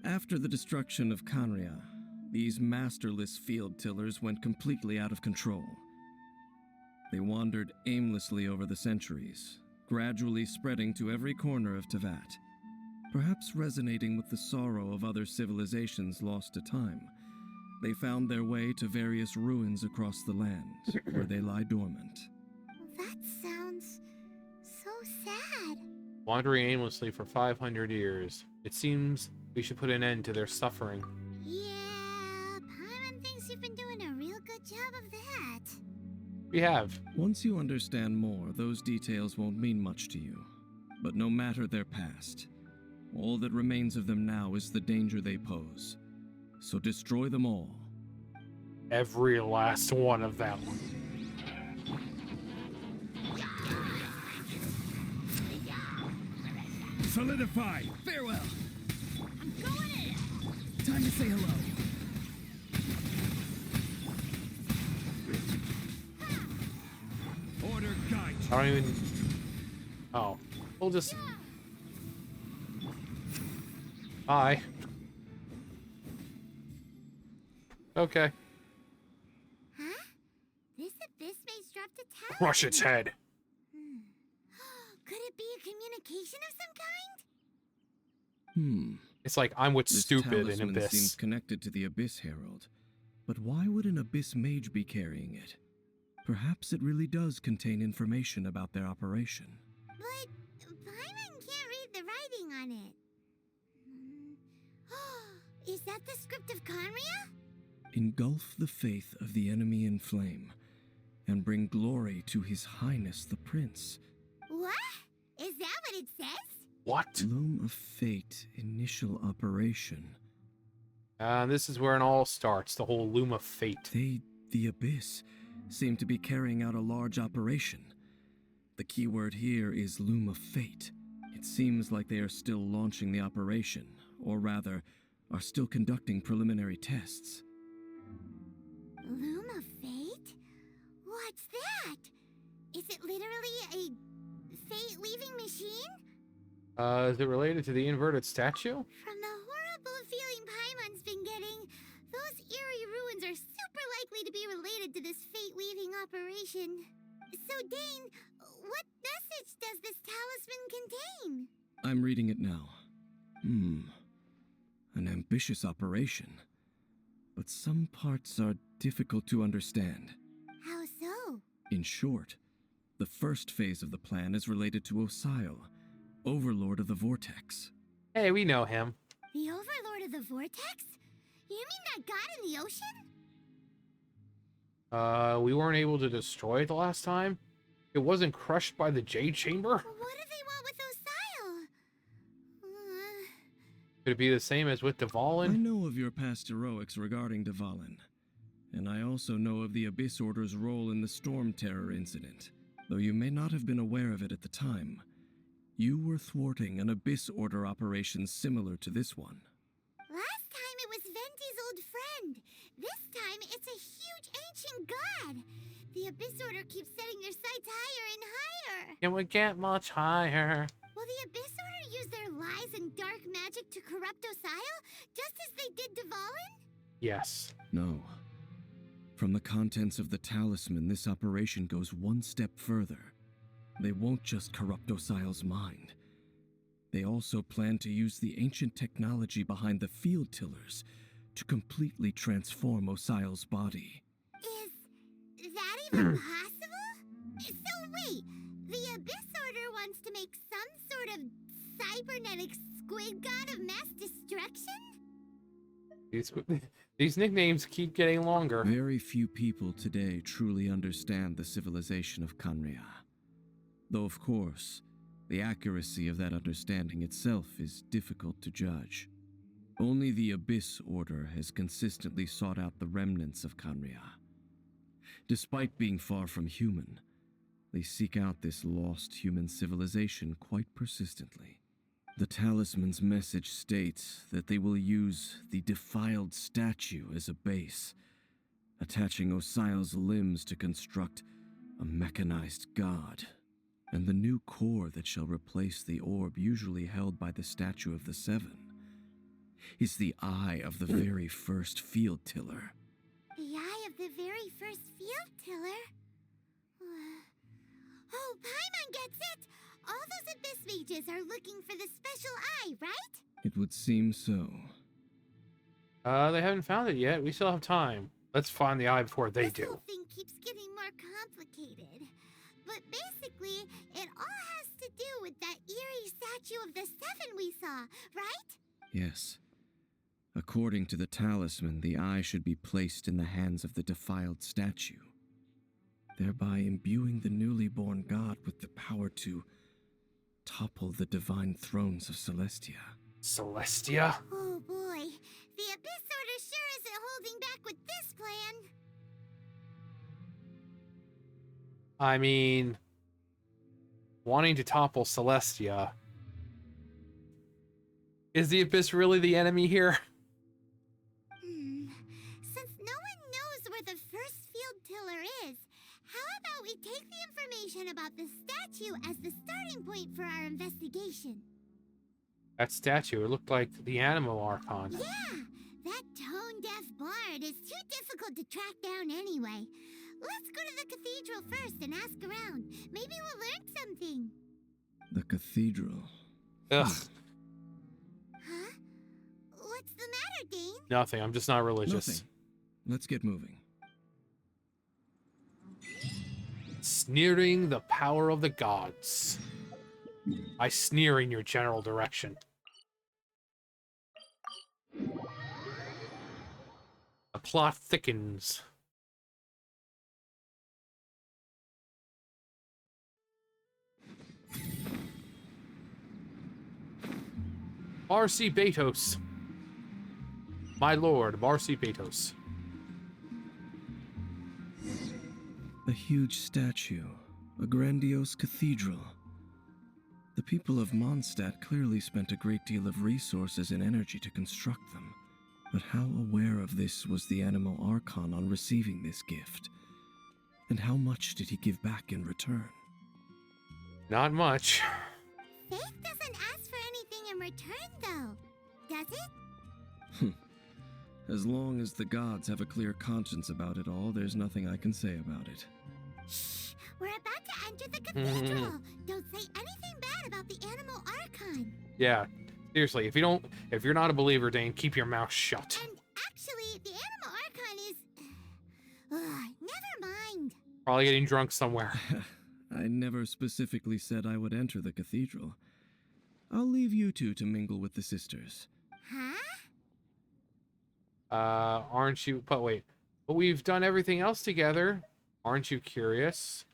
F: After the destruction of Conria, these masterless field tillers went completely out of control. They wandered aimlessly over the centuries, gradually spreading to every corner of Tevat, perhaps resonating with the sorrow of other civilizations lost to time. They found their way to various ruins across the land, where they lie dormant.
C: That sounds so sad.
A: Wandering aimlessly for 500 years. It seems we should put an end to their suffering.
C: Yeah, Paimon thinks you've been doing a real good job of that.
A: We have.
F: Once you understand more, those details won't mean much to you. But no matter their past, all that remains of them now is the danger they pose. So destroy them all.
A: Every last one of them.
J: Solidify.
G: Farewell. I'm going in.
B: Time to say hello.
J: Order guide.
A: I don't even... Oh. We'll just... Bye. Okay.
C: Huh? This abyss maze dropped a tower.
A: Crush its head.
C: Could it be a communication of some kind?
A: It's like I'm what's
F: This
A: stupid in
F: talisman
A: Abyss.
F: seems connected to the Abyss Herald. But why would an Abyss mage be carrying it? Perhaps it really does contain information about their operation.
C: But Paimon can't read the writing on it. Is that the script of Conria?
F: Engulf the faith of the enemy in flame, and bring glory to His Highness the Prince.
C: What? Is that what it says?
A: What?
F: Loom of Fate initial operation.
A: This is where it all starts, the whole Loom of Fate.
F: The Abyss, seem to be carrying out a large operation. The keyword here is Loom of Fate. It seems like they are still launching the operation, or rather, are still conducting preliminary tests.
C: Loom of Fate? What's that? Is it literally a fate-weaving machine?
A: Is it related to the inverted statue?
C: From the horrible feeling Paimon's been getting, those eerie ruins are super likely to be related to this fate-weaving operation. So, Dane, what message does this talisman contain?
F: I'm reading it now. An ambitious operation. But some parts are difficult to understand.
C: How so?
F: In short, the first phase of the plan is related to Osile, Overlord of the Vortex.
A: Hey, we know him.
C: The Overlord of the Vortex? You mean that god in the ocean?
A: We weren't able to destroy it the last time? It wasn't crushed by the Jade Chamber?
C: What do they want with Osile?
A: Could it be the same as with
F: I
A: Dvalin?
F: know of your past heroics regarding Dvalin, and I also know of the Abyss Order's role in the Storm Terror incident. Though you may not have been aware of it at the time, you were thwarting an Abyss Order operation similar to this one.
C: Last time it was Venti's old friend. This time it's a huge ancient god. The Abyss Order keeps setting their sights higher and higher.
A: It would get much higher.
C: Will the Abyss Order use their lies and dark magic to corrupt Osile, just as they did Dvalin?
A: Yes.
F: No. From the contents of the talisman, this operation goes one step further. They won't just corrupt Osile's mind. They also plan to use the ancient technology behind the field tillers to completely transform Osile's body.
C: Is that even possible? So wait, the Abyss Order wants to make some sort of cybernetic squid god of mass destruction?
A: These nicknames keep getting longer.
F: Very few people today truly understand the civilization of Conria. Though, of course, the accuracy of that understanding itself is difficult to judge. Only the Abyss Order has consistently sought out the remnants of Conria. Despite being far from human, they seek out this lost human civilization quite persistently. The talisman's message states that they will use the defiled statue as a base, attaching Osile's limbs to construct a mechanized god, and the new core that shall replace the orb usually held by the Statue of the Seven is the eye of the very first field tiller.
C: The eye of the very first field tiller? Oh, Paimon gets it! All those Abyss mages are looking for the special eye, right?
F: It would seem so.
A: They haven't found it yet. We still have time. Let's find the eye before they
C: This
A: do.
C: whole thing keeps getting more complicated. But basically, it all has to do with that eerie statue of the Seven we saw, right?
F: Yes. According to the talisman, the eye should be placed in the hands of the defiled statue, thereby imbuing the newly born god with the power to topple the divine thrones of Celestia.
A: Celestia?
C: Oh boy, the Abyss Order sure isn't holding back with this plan.
A: I mean, wanting to topple Celestia. Is the Abyss really the enemy here?
C: Since no one knows where the first field tiller is, how about we take the information about the statue as the starting point for our investigation?
A: That statue, it looked like the Animo Archon.
C: Yeah, that tone-deaf bard is too difficult to track down anyway. Let's go to the cathedral first and ask around. Maybe we'll learn something.
F: The cathedral.
A: Ugh. Nothing. I'm just not religious.
F: Nothing. Let's get moving.
A: Sneering the power of the gods. I sneer in your general direction. The plot thickens. Marcy Betos. My lord, Marcy Betos.
F: A huge statue, a grandiose cathedral. The people of Mondstadt clearly spent a great deal of resources and energy to construct them. But how aware of this was the animal Archon on receiving this gift? And how much did he give back in return?
A: Not much.
C: Faith doesn't ask for anything in return, though, does it?
F: As long as the gods have a clear conscience about it all, there's nothing I can say about it.
C: Shh! We're about to enter the cathedral. Don't say anything bad about the animal Archon.
A: Yeah, seriously, if you're not a believer, Dane, keep your mouth shut.
C: And actually, the animal Archon is... never mind.
A: Probably getting drunk somewhere.
F: I never specifically said I would enter the cathedral. I'll leave you two to mingle with the sisters.
C: Huh?
A: Aren't you... But wait. But we've done everything else together. Aren't you curious?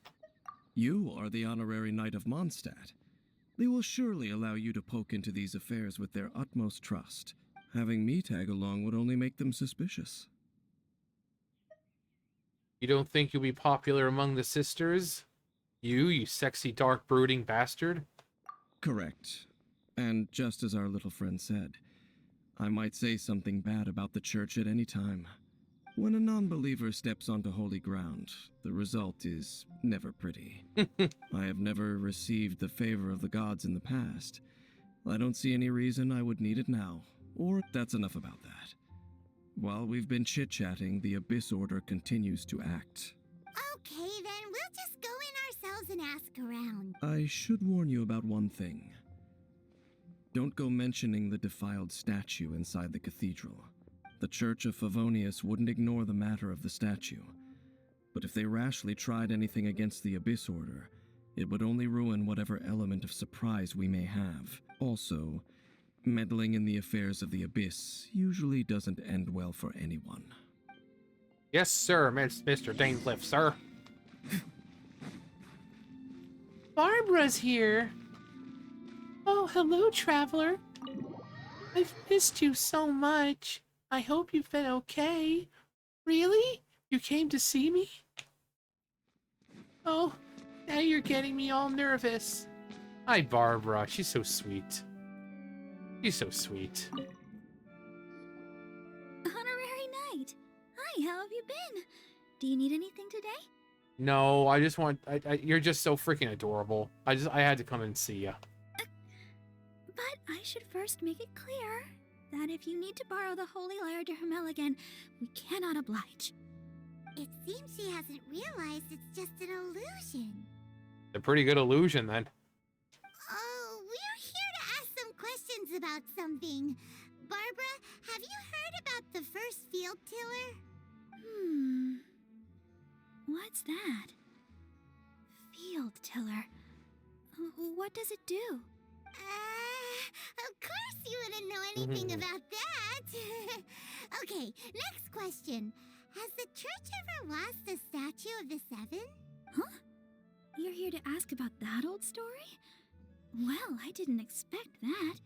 F: You are the honorary knight of Mondstadt. They will surely allow you to poke into these affairs with their utmost trust. Having me tag along would only make them suspicious.
A: You don't think you'll be popular among the sisters? You sexy, dark, brooding bastard?
F: Correct. And just as our little friend said, I might say something bad about the church at any time. When a non-believer steps onto holy ground, the result is never pretty. I have never received the favor of the gods in the past. I don't see any reason I would need it now, or that's enough about that. While we've been chit-chatting, the Abyss Order continues to act.
C: Okay, then we'll just go in ourselves and ask around.
F: I should warn you about one thing. Don't go mentioning the defiled statue inside the cathedral. The Church of Favonius wouldn't ignore the matter of the statue. But if they rashly tried anything against the Abyss Order, it would only ruin whatever element of surprise we may have. Also, meddling in the affairs of the Abyss usually doesn't end well for anyone.
A: Yes, sir, Mr. Danecliffe, sir. Barbara's here. Oh, hello, traveler. I've missed you so much. I hope you've been okay. Really? You came to see me? Oh, now you're getting me all nervous. Hi, Barbara. She's so sweet. She's so sweet.
G: Honorary Knight. Hi, how have you been? Do you need anything today?
A: No, I just want... you're just so freaking adorable. I had to come and see you.
G: But I should first make it clear that if you need to borrow the Holy Lyre de Hermel again, we cannot oblige.
C: It seems she hasn't realized it's just an illusion.
A: A pretty good illusion, then.
C: Oh, we're here to ask some questions about something. Barbara, have you heard about the first field tiller?
G: What's that? Field tiller. What does it do?
C: Of course you wouldn't know anything about that. Okay, next question. Has the church ever lost a statue of the Seven?
G: Huh? You're here to ask about that old story? Well, I didn't expect that.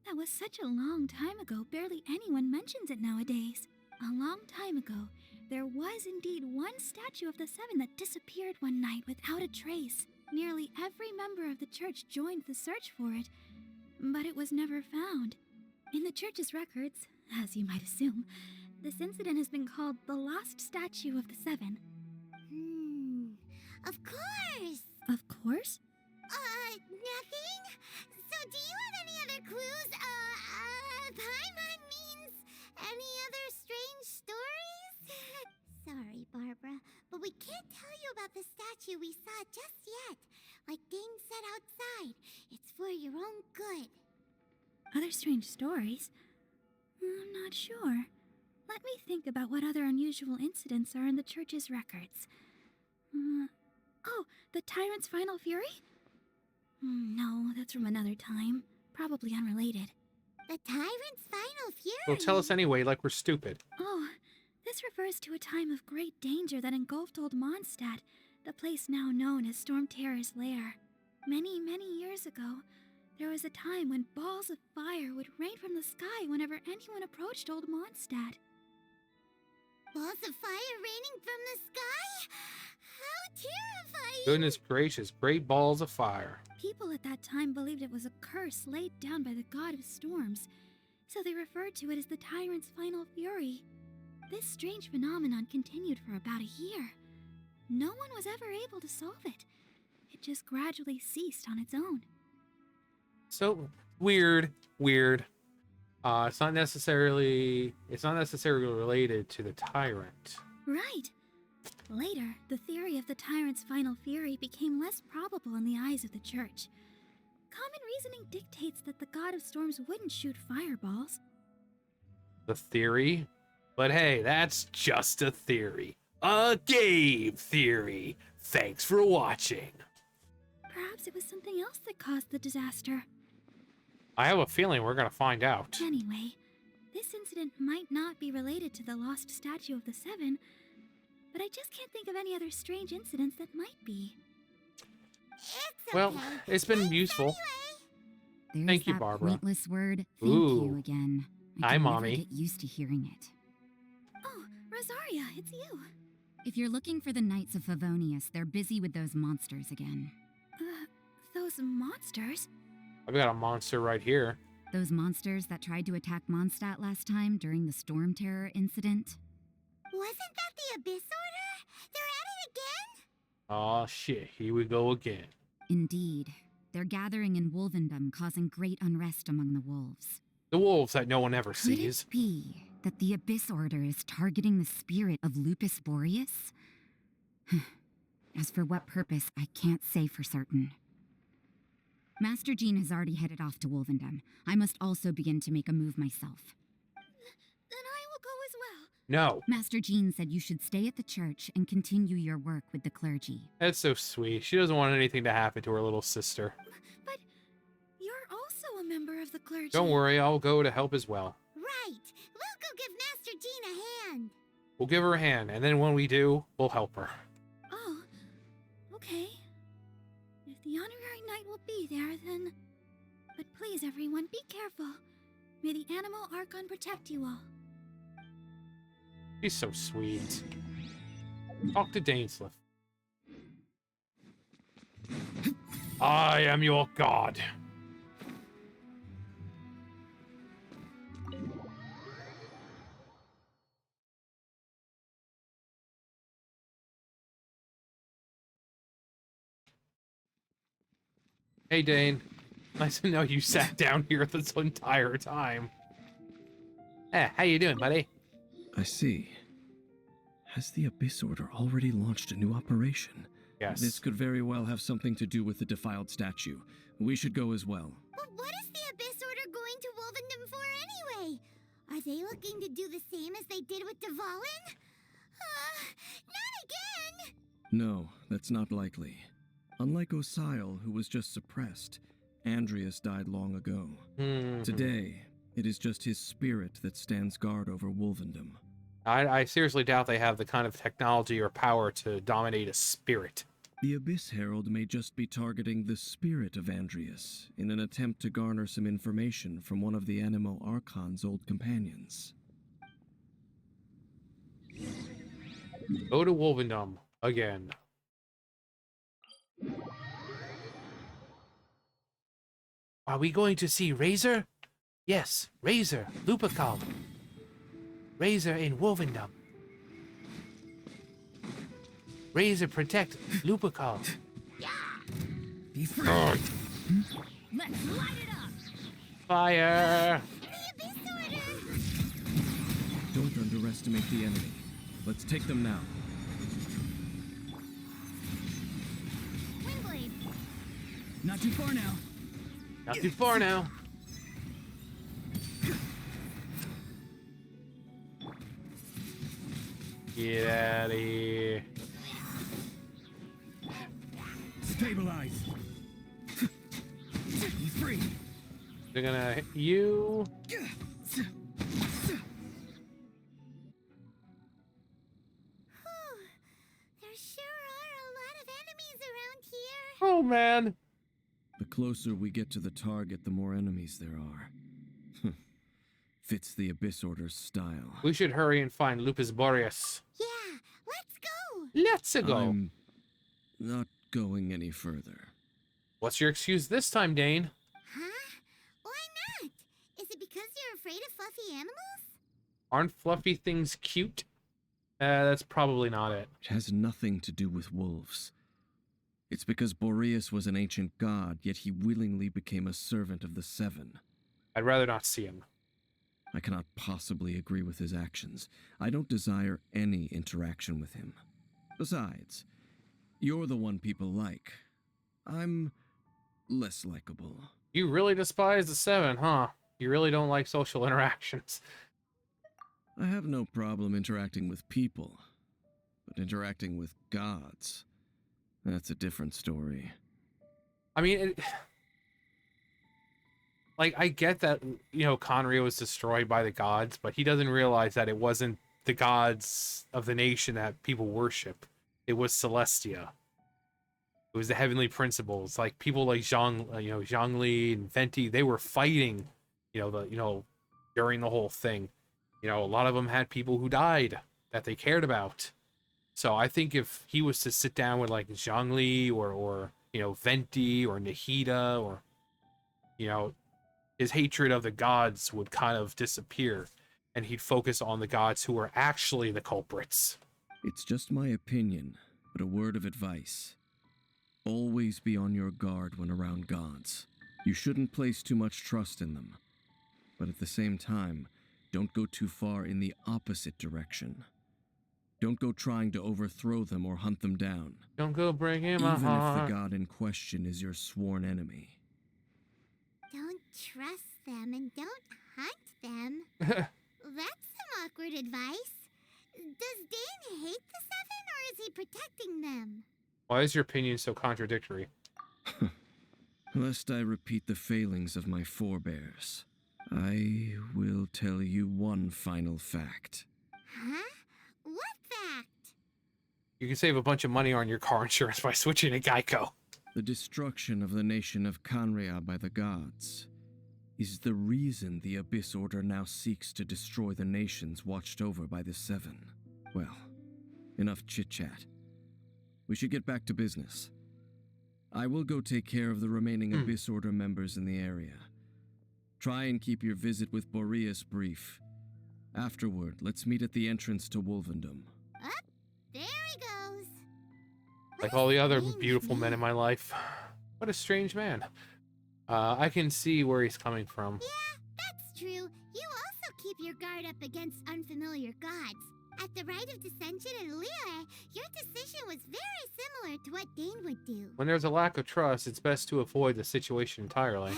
G: That was such a long time ago, barely anyone mentions it nowadays. A long time ago, there was indeed one statue of the Seven that disappeared one night without a trace. Nearly every member of the church joined the search for it, but it was never found. In the church's records, as you might assume, this incident has been called the Lost Statue of the Seven.
C: Of course!
G: Of course?
C: Nothing? So do you have any other clues? Paimon means any other strange stories? Sorry, Barbara, but we can't tell you about the statue we saw just yet. Like Dane said outside, it's for your own good.
G: Other strange stories? I'm not not sure. Let me think about what other unusual incidents are in the church's records. Oh, the Tyrant's Final Fury? No, that's from another time. Probably unrelated.
C: The Tyrant's Final Fury?
A: Well, tell us anyway, like we're stupid.
G: Oh, this refers to a time of great danger that engulfed Old Mondstadt, the place now known as Storm Terror's lair. Many, many years ago, there was a time when balls of fire would rain from the sky whenever anyone approached Old Mondstadt.
C: Balls of fire raining from the sky? How terrifying!
A: Goodness gracious, great balls of fire.
G: People at that time believed it was a curse laid down by the god of storms, so they referred to it as the Tyrant's Final Fury. This strange phenomenon continued for about a year. No one was ever able to solve it. It just gradually ceased on its own.
A: So weird. It's not necessarily related to the Tyrant.
G: Right. Later, the theory of the Tyrant's Final Fury became less probable in the eyes of the Church. Common reasoning dictates that the god of storms wouldn't shoot fireballs.
A: The theory? But hey, that's just a theory. A game theory. Thanks for watching.
G: Perhaps it was something else that caused the disaster.
A: I have a feeling we're gonna find out.
G: Anyway, this incident might not be related to the lost statue of the Seven, but I just can't think of any other strange incidents that might be.
C: It's
A: Well,
C: okay.
A: it's been
C: Thanks
A: useful.
C: anyway.
K: There's
A: Thank you,
K: that
A: Barbara.
K: pointless word, thank
A: Ooh.
K: you again. I
A: Hi,
K: can
A: Mommy.
K: never get used to hearing it.
G: Oh, Rosaria, it's you.
K: If you're looking for the Knights of Favonius, they're busy with those monsters again.
G: Those monsters?
A: I've got a monster right here.
K: Those monsters that tried to attack Mondstadt last time during the Storm Terror incident?
C: Wasn't that the Abyss Order? They're at it again?
A: Aw, shit, here we go again.
K: Indeed. They're gathering in Wolvendom, causing great unrest among the wolves.
A: The wolves that no one ever
K: Could
A: sees.
K: it be that the Abyss Order is targeting the spirit of Lupus Boreas? As for what purpose, I can't say for certain. Master Jean has already headed off to Wolvendom. I must also begin to make a move myself.
G: Then I will go as well.
A: No,
K: Master Jean said you should stay at the church and continue your work with the clergy.
A: that's so sweet. She doesn't want anything to happen to her little sister.
G: But you're also a member of the clergy.
A: Don't worry, I'll go to help as well.
C: Right. We'll go give Master Jean a hand.
A: We'll give her a hand, and then when we do, we'll help her.
G: Oh, okay. If the honorary knight will be there, then... But please, everyone, be careful. May the animal Archon protect you all.
A: She's so sweet. Talk to Dainsleif. I am your god. Hey, Dane. Nice to know you sat down here this entire time. How you doing, buddy?
F: I see. Has the Abyss Order already launched a new operation?
A: Yes.
F: This could very well have something to do with the defiled statue. We should go as well.
C: But what is the Abyss Order going to Wolvendom for anyway? Are they looking to do the same as they did with Dvalin? Not again!
F: No, that's not likely. Unlike Osile, who was just suppressed, Andreas died long ago. Today, it is just his spirit that stands guard over Wolvendom.
A: I seriously doubt they have the kind of technology or power to dominate a spirit.
F: The Abyss Herald may just be targeting the spirit of Andreas in an attempt to garner some information from one of the Animo Archon's old companions.
A: Go to Wolvendom again. Are we going to see Razor? Yes, Razor, Lupercal. Razor in Wolvendom. Razor protect Lupercal.
J: Be free.
K: Let's light it up!
A: Fire!
C: The Abyss Order!
F: Don't underestimate the enemy. Let's take them now.
C: Windblade!
I: Not too far now.
A: Not too far now. Get out of here.
J: Stabilize. He's free.
A: They're gonna hit you.
C: Whew. There sure are a lot of enemies around here.
A: Oh man.
F: The closer we get to the target, the more enemies there are. Fits the Abyss Order's style.
A: We should hurry and find Lupus Boreas.
C: Yeah, let's go.
A: Let's go.
F: I'm not going any further.
A: What's your excuse this time, Dane?
C: Huh? Why not? Is it because you're afraid of fluffy animals?
A: Aren't fluffy things cute? That's probably not it.
F: It has nothing to do with wolves. It's because Boreas was an ancient god, yet he willingly became a servant of the Seven.
A: I'd rather not see him.
F: I cannot possibly agree with his actions. I don't desire any interaction with him. Besides, you're the one people like. I'm less likable.
A: You really despise the Seven, huh? You really don't like social interactions.
F: I have no problem interacting with people, but interacting with gods, that's a different story.
A: I mean, like, I get that, you know, Conrio was destroyed by the gods, but he doesn't realize that it wasn't the gods of the nation that people worship. It was Celestia. It was the heavenly principles. Like, people like Zhongli and Venti, they were fighting, during the whole thing. You know, a lot of them had people who died that they cared about. So I think if he was to sit down with like Zhongli or Venti or Nahida or, his hatred of the gods would kind of disappear and he'd focus on the gods who are actually the culprits.
F: It's just my opinion, but a word of advice. Always be on your guard when around gods. You shouldn't place too much trust in them. But at the same time, don't go too far in the opposite direction. Don't go trying to overthrow them or hunt them down.
A: Don't go breaking
F: Even
A: my
F: if
A: heart.
F: the god in question is your sworn enemy.
C: Don't trust them and don't hunt them. That's some awkward advice. Does Dane hate the Seven or is he protecting them?
A: Why is your opinion so contradictory?
F: Lest I repeat the failings of my forebears, I will tell you one final fact.
C: Huh? What fact?
A: You can save a bunch of money on your car insurance by switching to Geico.
F: The destruction of the nation of Kanria by the gods is the reason the Abyss Order now seeks to destroy the nations watched over by the Seven. Well, enough chit-chat. We should get back to business. I will go take care of the remaining Abyss Order members in the area. Try and keep your visit with Boreas brief. Afterward, let's meet at the entrance to Wolvendom.
C: Up, there he goes.
A: Like all the other beautiful men in my life. What a strange man. I can see where he's coming from.
C: Yeah, that's true. You also keep your guard up against unfamiliar gods. At the rite of dissension in Liyue, your decision was very similar to what Dane would do.
A: When there's a lack of trust, it's best to avoid the situation entirely.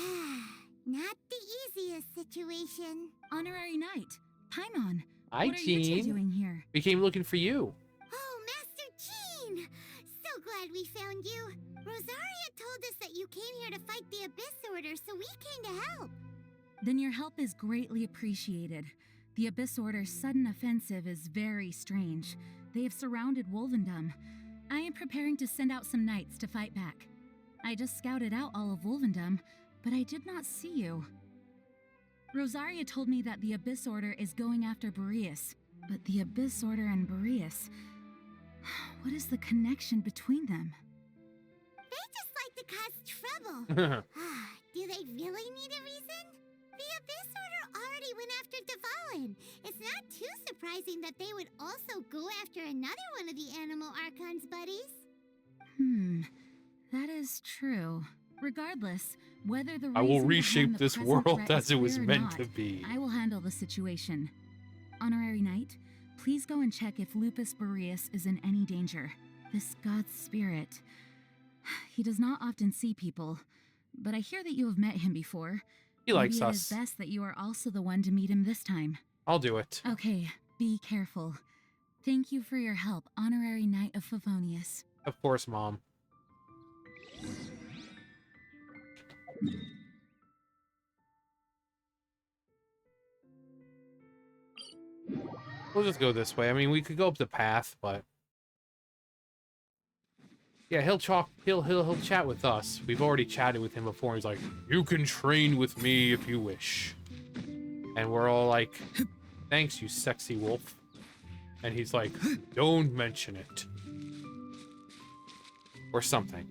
C: Not the easiest situation.
K: Honorary Knight, Paimon.
A: Hi,
K: What are you two
A: Jean.
K: doing here?
A: We came looking for you.
C: Oh, Master Jean! So glad we found you. Rosaria told us that you came here to fight the Abyss Order, so we came to help.
K: Then your help is greatly appreciated. The Abyss Order's sudden offensive is very strange. They have surrounded Wolvendom. I am preparing to send out some knights to fight back. I just scouted out all of Wolvendom, but I did not see you. Rosaria told me that the Abyss Order is going after Boreas, but the Abyss Order and Boreas... What is the connection between them?
C: They just like to cause trouble. Do they really need a reason? The Abyss Order already went after Devalin. It's not too surprising that they would also go after another one of the Animal Archon's buddies.
K: That is true. Regardless, whether the
A: I will
K: reason
A: reshape
K: behind the
A: this
K: present
A: world
K: threat
A: as
K: is
A: it was
K: clear or
A: meant
K: not,
A: to be.
K: I will handle the situation. Honorary Knight, please go and check if Lupus Boreas is in any danger. This god's spirit. He does not often see people, but I hear that you have met him before.
A: He likes
K: Maybe
A: us.
K: It is best that you are also the one to meet him this time.
A: I'll do it.
K: Okay, be careful. Thank you for your help, Honorary Knight of Favonius.
A: Of course, Mom. We'll just go this way. I mean, we could go up the path, but yeah, he'll chat with us. We've already chatted with him before. He's like, "You can train with me if you wish," and we're all like, "Thanks, you sexy wolf." And he's like, "Don't mention it," or something.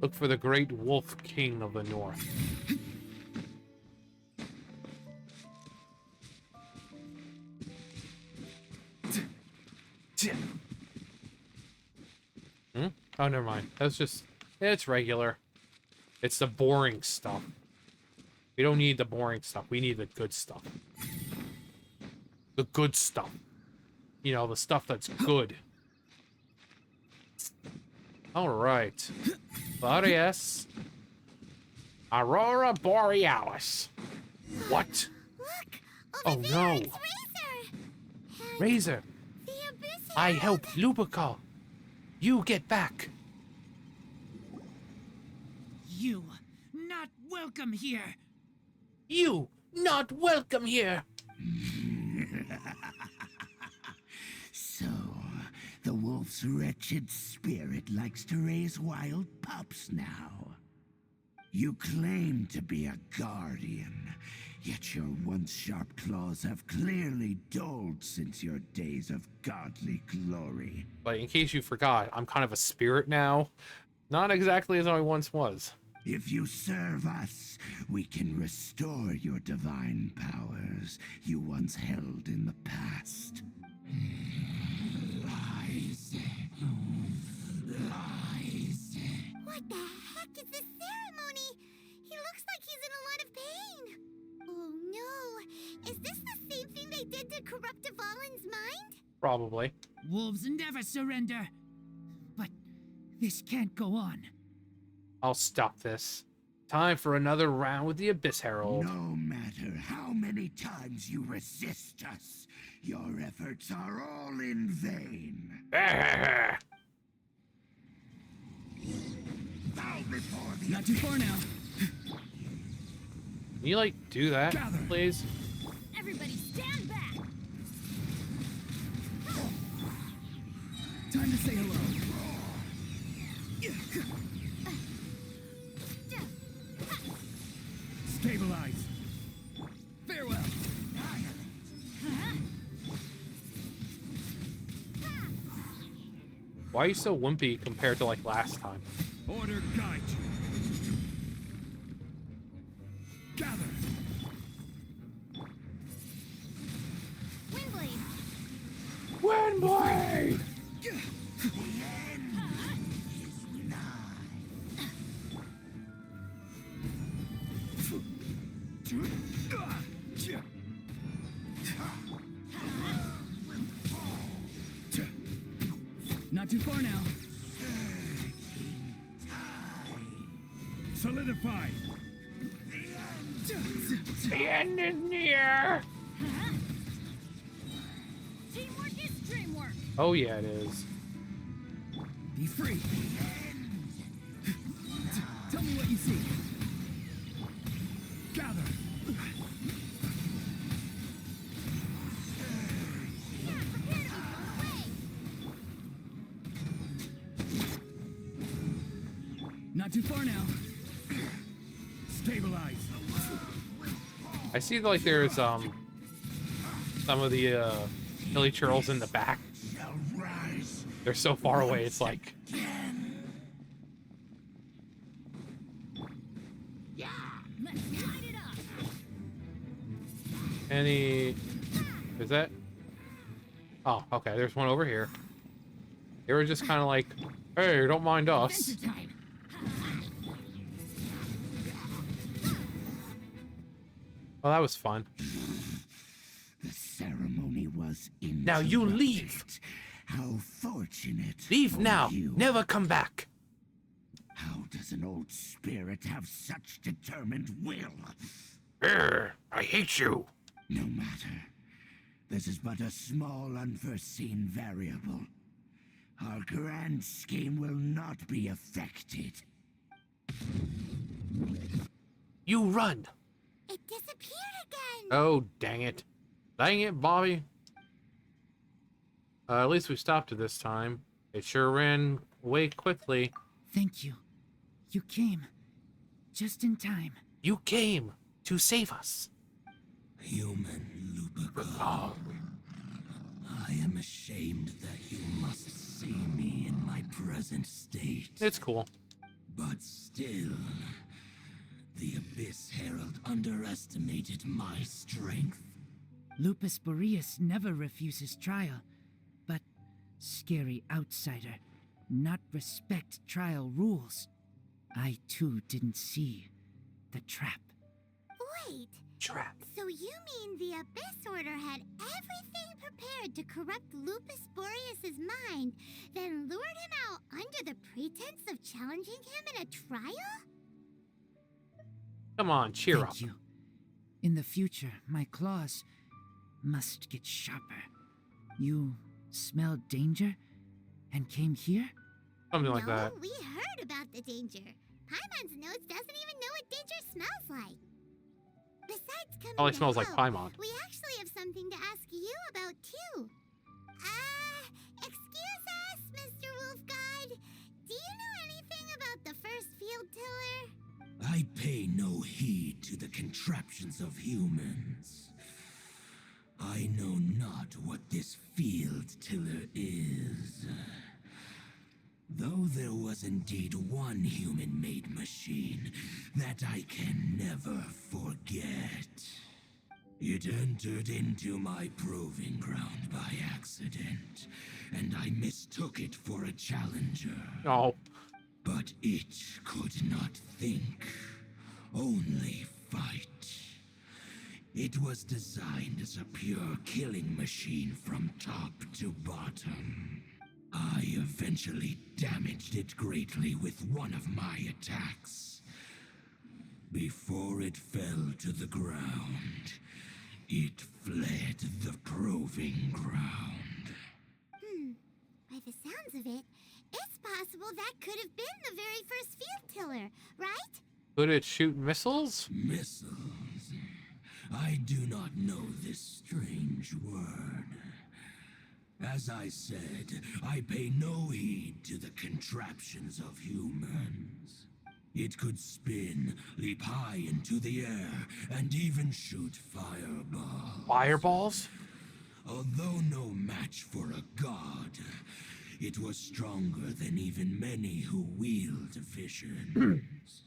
A: Look for the great wolf king of the north. Hmm? Oh, never mind. That's just... It's regular. It's the boring stuff. We don't need the boring stuff. We need the good stuff. The good stuff. You know, the stuff that's good. Alright. Claudius. Aurora Borealis. What?
C: Look!
A: Oh
C: Over there,
A: no.
C: it's Razor! And
A: Razor.
C: the Abyss
A: I
C: Herald.
A: help Lupical. You get back.
I: You, not welcome here.
A: You not welcome here.
J: So, the wolf's wretched spirit likes to raise wild pups now. You claim to be a guardian, yet your once sharp claws have clearly dulled since your days of godly glory.
A: But in case you forgot, I'm kind of a spirit now. Not exactly as I once was.
J: If you serve us, we can restore your divine powers you once held in the past. Lies. Lies.
C: What the heck is this ceremony? He looks like he's in a lot of pain. Oh no. Is this the same thing they did to corrupt Dvalin's mind?
A: Probably.
I: Wolves never surrender. But this can't go on.
A: I'll stop this. Time for another round with the Abyss Herald.
J: No matter how many times you resist us, your efforts are all in vain.
A: Ah!
J: Bow before the
I: Not too far now.
A: Can you, like, do that,
I: Gather.
A: please?
G: Everybody stand back!
I: Time to say hello. Stabilize. Farewell.
A: Why are you so wimpy compared to, like, last time?
I: Order guide you. Gather.
C: Windblade!
A: Windblade!
I: Not too far now. Solidify.
A: The end is near!
G: Teamwork is dreamwork!
A: Oh, yeah, it is.
I: Be free. Tell me what you see. Gather. Not too far now. Stabilize.
A: I see, like, there's, some of the, hilly churls in the back. They're so far away, it's like...
G: Let's light it up!
A: Any... Is that... Oh, okay, there's one over here. They were just kind of like, hey, don't mind us.
G: Adventure time!
A: Well, that was fun.
J: The ceremony was interrupted.
A: Now you leave.
J: How fortunate.
A: Leave
J: for
A: now.
J: you.
A: Never come back.
J: How does an an old spirit have such determined will?
A: I hate you.
J: No matter. This is but a small unforeseen variable. Our grand scheme will not be affected.
A: You run.
C: It disappeared again.
A: Oh, dang it. Dang it, Bobby. At least we stopped it this time. It sure ran way quickly.
I: Thank you. You came. Just in time.
A: You came to save us.
J: Human Lupagar. I am ashamed that you must see me in my present state.
A: It's cool.
J: But still, the Abyss Herald underestimated my strength.
I: Lupus Boreas never refuses trial, but scary outsider, not respect trial rules. I too didn't see the trap.
C: Wait,
A: Trap.
C: so you mean the Abyss Order had everything prepared to corrupt Lupus Boreas' mind, then lured him out under the pretense of challenging him in a trial?
A: Come on, cheer
I: Thank
A: up.
I: you. In the future, my claws must get sharper. You smelled danger and came here?
A: Something like
C: No,
A: that.
C: we heard about the danger. Paimon's nose doesn't even know what danger smells like. Besides coming
A: Probably
C: to
A: smells like
C: help,
A: Paimon.
C: we actually have something to ask you about too. Excuse us, Mr. Wolf Guide. Do you know anything about the first field tiller?
J: I pay no heed to the contraptions of humans. I know not what this field tiller is. Though there was indeed one human-made machine that I can never forget. It entered into my proving ground by accident, and I mistook it for a challenger.
A: Oh,
J: But it could not think, only fight. It was designed as a pure killing machine from top to bottom. I eventually damaged it greatly with one of my attacks. Before it fell to the ground, it fled the proving ground.
C: By the sounds of it, it's possible that could have been the very first field tiller, right?
A: could it shoot missiles?
J: Missiles. I do not know this strange word. As I said, I pay no heed to the contraptions of humans. It could spin, leap high into the air, and even shoot fireballs.
A: Fireballs?
J: Although no match for a god, it was stronger than even many who wield visions.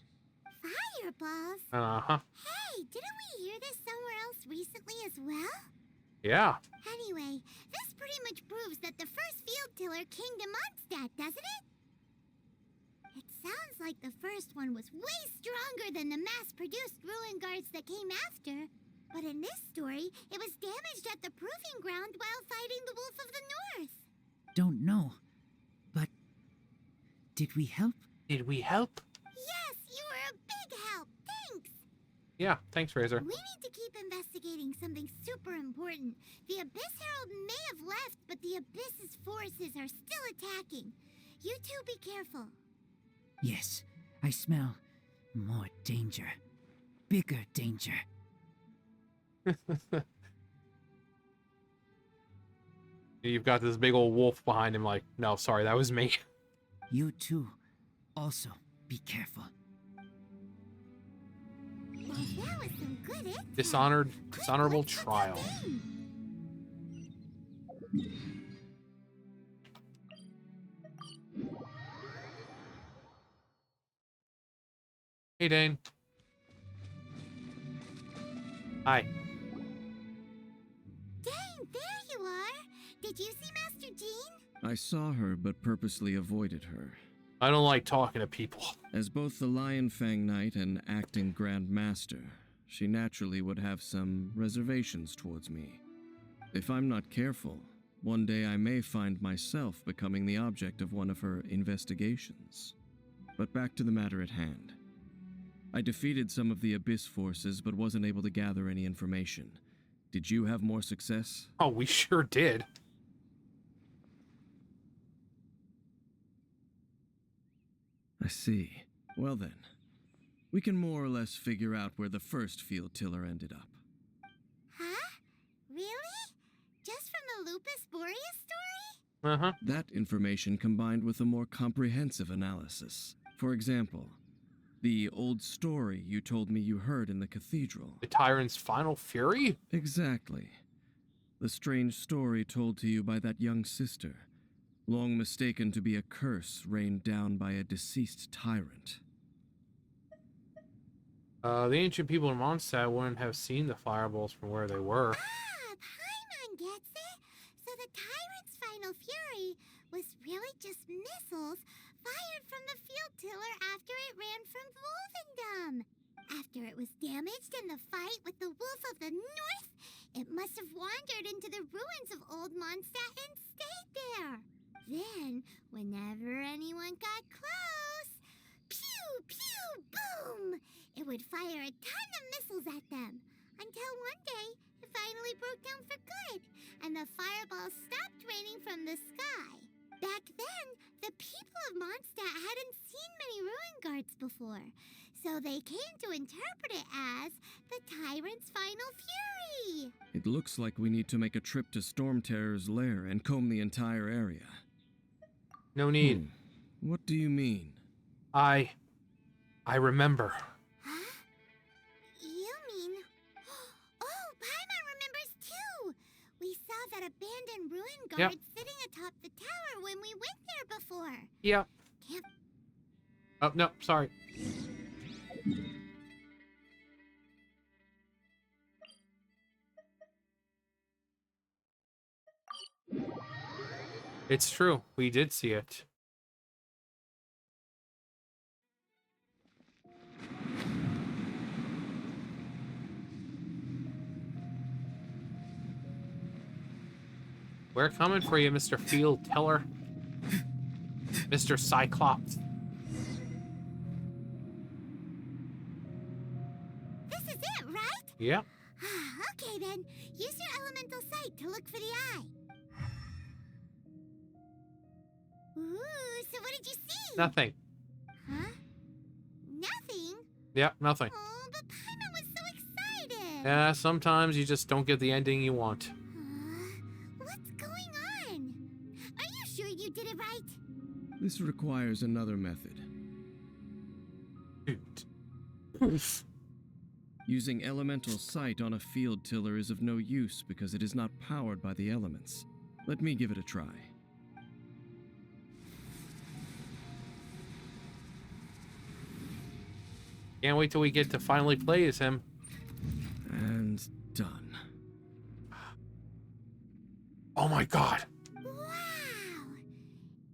C: Fireballs?
A: Uh-huh.
C: Hey, didn't we hear this somewhere else recently as well?
A: Yeah.
C: Anyway, this pretty much proves that the first field tiller came to Mondstadt, doesn't it? It sounds like the first one was way stronger than the mass-produced ruin guards that came after. But in this story, it was damaged at the proving ground while fighting the Wolf of the North.
I: Don't know. But did we help?
A: Did we help?
C: Yes, you were a big help. Thanks.
A: Yeah, thanks, Razor.
C: We need to keep investigating something super important. The Abyss Herald may have left, but the Abyss's forces are still attacking. You two be careful.
I: Yes, I smell more danger. Bigger danger.
A: You've got this big old wolf behind him like, no, sorry, that was me.
I: You too. Also, be careful.
C: Well, that was some good intel.
A: Dishonorable
C: Quick, let's
A: trial.
C: look in.
A: Hey, Dane. Hi.
C: Dang, there you are. Did you see Master Jean?
F: I saw her, but purposely avoided her.
A: I don't like talking to people.
F: As both the Lion Fang Knight and acting Grand Master, she naturally would have some reservations towards me. If I'm not careful, one day I may find myself becoming the object of one of her investigations. But back to the matter at hand. I defeated some of the Abyss forces, but wasn't able to gather any information. Did you have more success?
A: Oh, we sure did.
F: I see. Well then, we can more or less figure out where the first field tiller ended up.
C: Huh? Really? Just from the Lupus Boreas story?
A: Uh-huh.
F: That information combined with a more comprehensive analysis. For example, the old story you told me you heard in the cathedral.
A: The Tyrant's final fury?
F: Exactly. The strange story told to you by that young sister, long mistaken to be a curse rained down by a deceased tyrant.
A: The ancient people in Mondstadt wouldn't have seen the fireballs from where they were.
C: Ah, Paimon gets it. So the Tyrant's final fury was really just missiles fired from the field tiller after it ran from Wolvendom. After it was damaged in the fight with the Wolf of the North, it must have wandered into the ruins of Old Mondstadt and stayed there. Then, whenever anyone got close, pew, pew, boom! It would fire a ton of missiles at them, until one day it finally broke down for good, and the fireballs stopped raining from the sky. Back then, the people of Mondstadt hadn't seen many ruin guards before, so they came to interpret it as the Tyrant's final fury.
F: It looks like we need to make a trip to Storm Terror's lair and comb the entire area.
A: No need.
F: What do you mean?
A: I remember.
C: Huh? You mean... Oh, Paimon remembers too! We saw that abandoned ruin guard sitting atop the tower when we went there before.
A: Yeah.
C: Can't...
A: Oh, no, sorry. It's true. We did see it. We're coming for you, Mr. Field Teller. Mr. Cyclops.
C: This is it, right?
A: Yeah.
C: Okay then, use your elemental sight to look for the eye. Ooh, so what did you see?
A: Nothing.
C: Huh? Nothing?
A: Yeah, nothing.
C: Oh, but Paimon was so excited.
A: Yeah, sometimes you just don't get the ending you want.
C: What's going on? Are you sure you did it right?
F: This requires another method. Using elemental sight on a field tiller is of no use because it is not powered by the elements. Let me give it a try.
A: Can't wait till we get to finally play as him.
F: And done.
A: Oh my god.
C: Wow!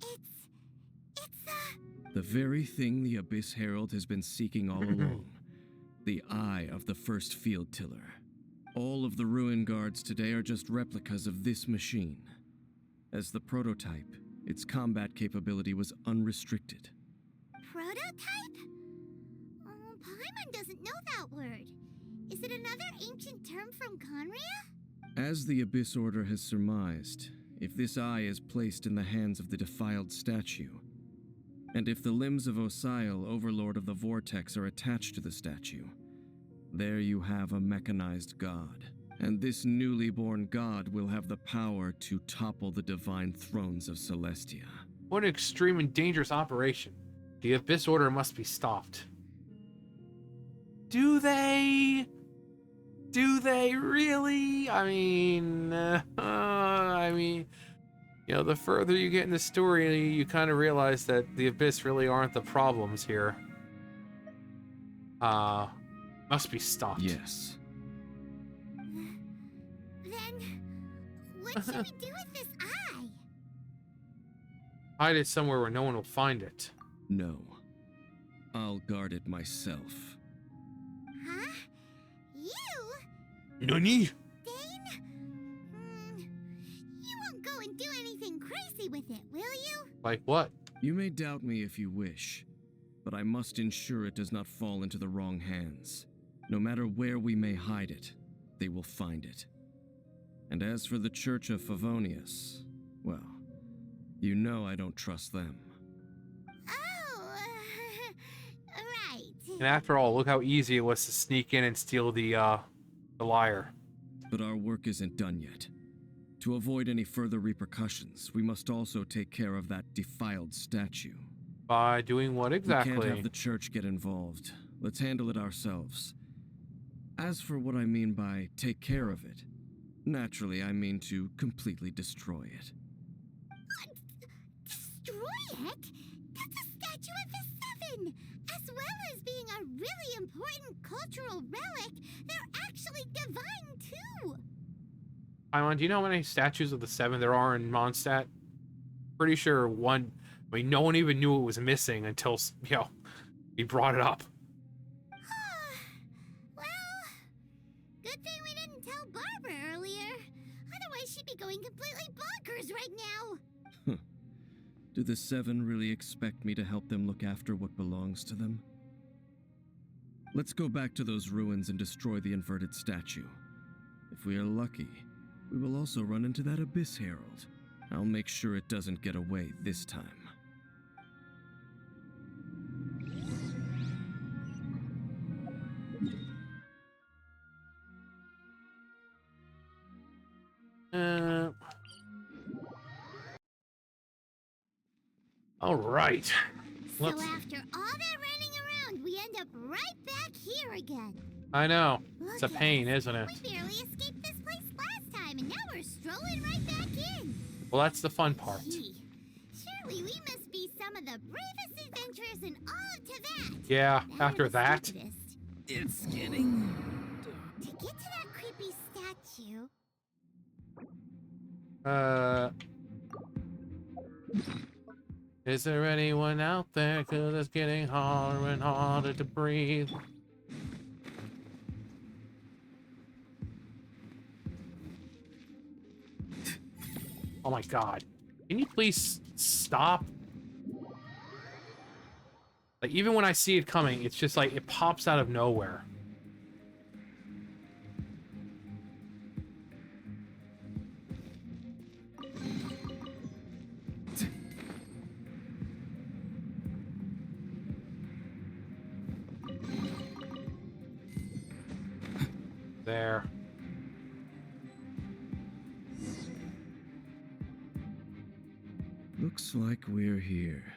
C: It's
F: The very thing the Abyss Herald has been seeking all along. The eye of the first field tiller. All of the ruin guards today are just replicas of this machine. As the prototype, its combat capability was unrestricted.
C: prototype? Oh, Paimon doesn't know that word. Is it another ancient term from Conria?
F: As the Abyss Order has surmised, if this eye is placed in the hands of the defiled statue, and if the limbs of Osial, Overlord of the Vortex, are attached to the statue, there you have a mechanized god. And this newly born god will have the power to topple the divine thrones of Celestia.
A: What an extreme and dangerous operation. The Abyss Order must be stopped. Do they? Do they really? I mean, you know, the further you get in the story, you kind of realize that the Abyss really aren't the problems here. Must be stopped.
F: Yes.
C: Then, what should we do with this eye?
A: Hide it somewhere where no one will find it.
F: No. I'll guard it myself.
C: Huh? You?
A: Nani?
C: Dane? You won't go and do anything crazy with it, will you?
A: Like what?
F: You may doubt me if you wish, but I must ensure it does not fall into the wrong hands. No matter where we may hide it, they will find it. And as for the Church of Favonius, well, you know I don't trust them.
C: Oh, right.
A: And after all, look how easy it was to sneak in and steal the lyre.
F: But our work isn't done yet. To avoid any further repercussions, we must also take care of that defiled statue.
A: By doing what exactly?
F: We can't have the church get involved. Let's handle it ourselves. As for what I mean by take care of it, naturally I mean to completely destroy it.
C: Destroy it? That's a statue of the Seven! As well as being a really important cultural relic, they're actually divine too!
A: Paimon, do you know how many statues of the Seven there are in Mondstadt? Pretty sure one. I mean, no one even knew it was missing until, you know, we brought it up.
C: Well, good thing we didn't tell Barbara earlier. Otherwise, she'd be going completely bonkers right now.
F: Do the Seven really expect me to help them look after what belongs to them? Let's go back to those ruins and destroy the inverted statue. If we are lucky, we will also run into that Abyss Herald. I'll make sure it doesn't get away this time.
A: All right.
C: So after all that running around, we end up right back here again.
A: I know.
C: Look
A: It's a
C: at
A: pain,
C: us.
A: isn't it?
C: We barely escaped this place last time, and now we're strolling right back in.
A: Well, that's the fun part.
C: Gee, surely we must be some of the bravest adventurers in all of Teyvat.
A: Yeah,
C: Now
A: after
C: we're the
A: that.
C: stupidest.
B: It's getting...
C: To get to that creepy statue,
A: Is there anyone out there? 'Cause it's getting harder and harder to breathe. Oh my god. Can you please stop? Like, even when I see it coming, it's just like, it pops out of nowhere. There.
F: Looks like we're here.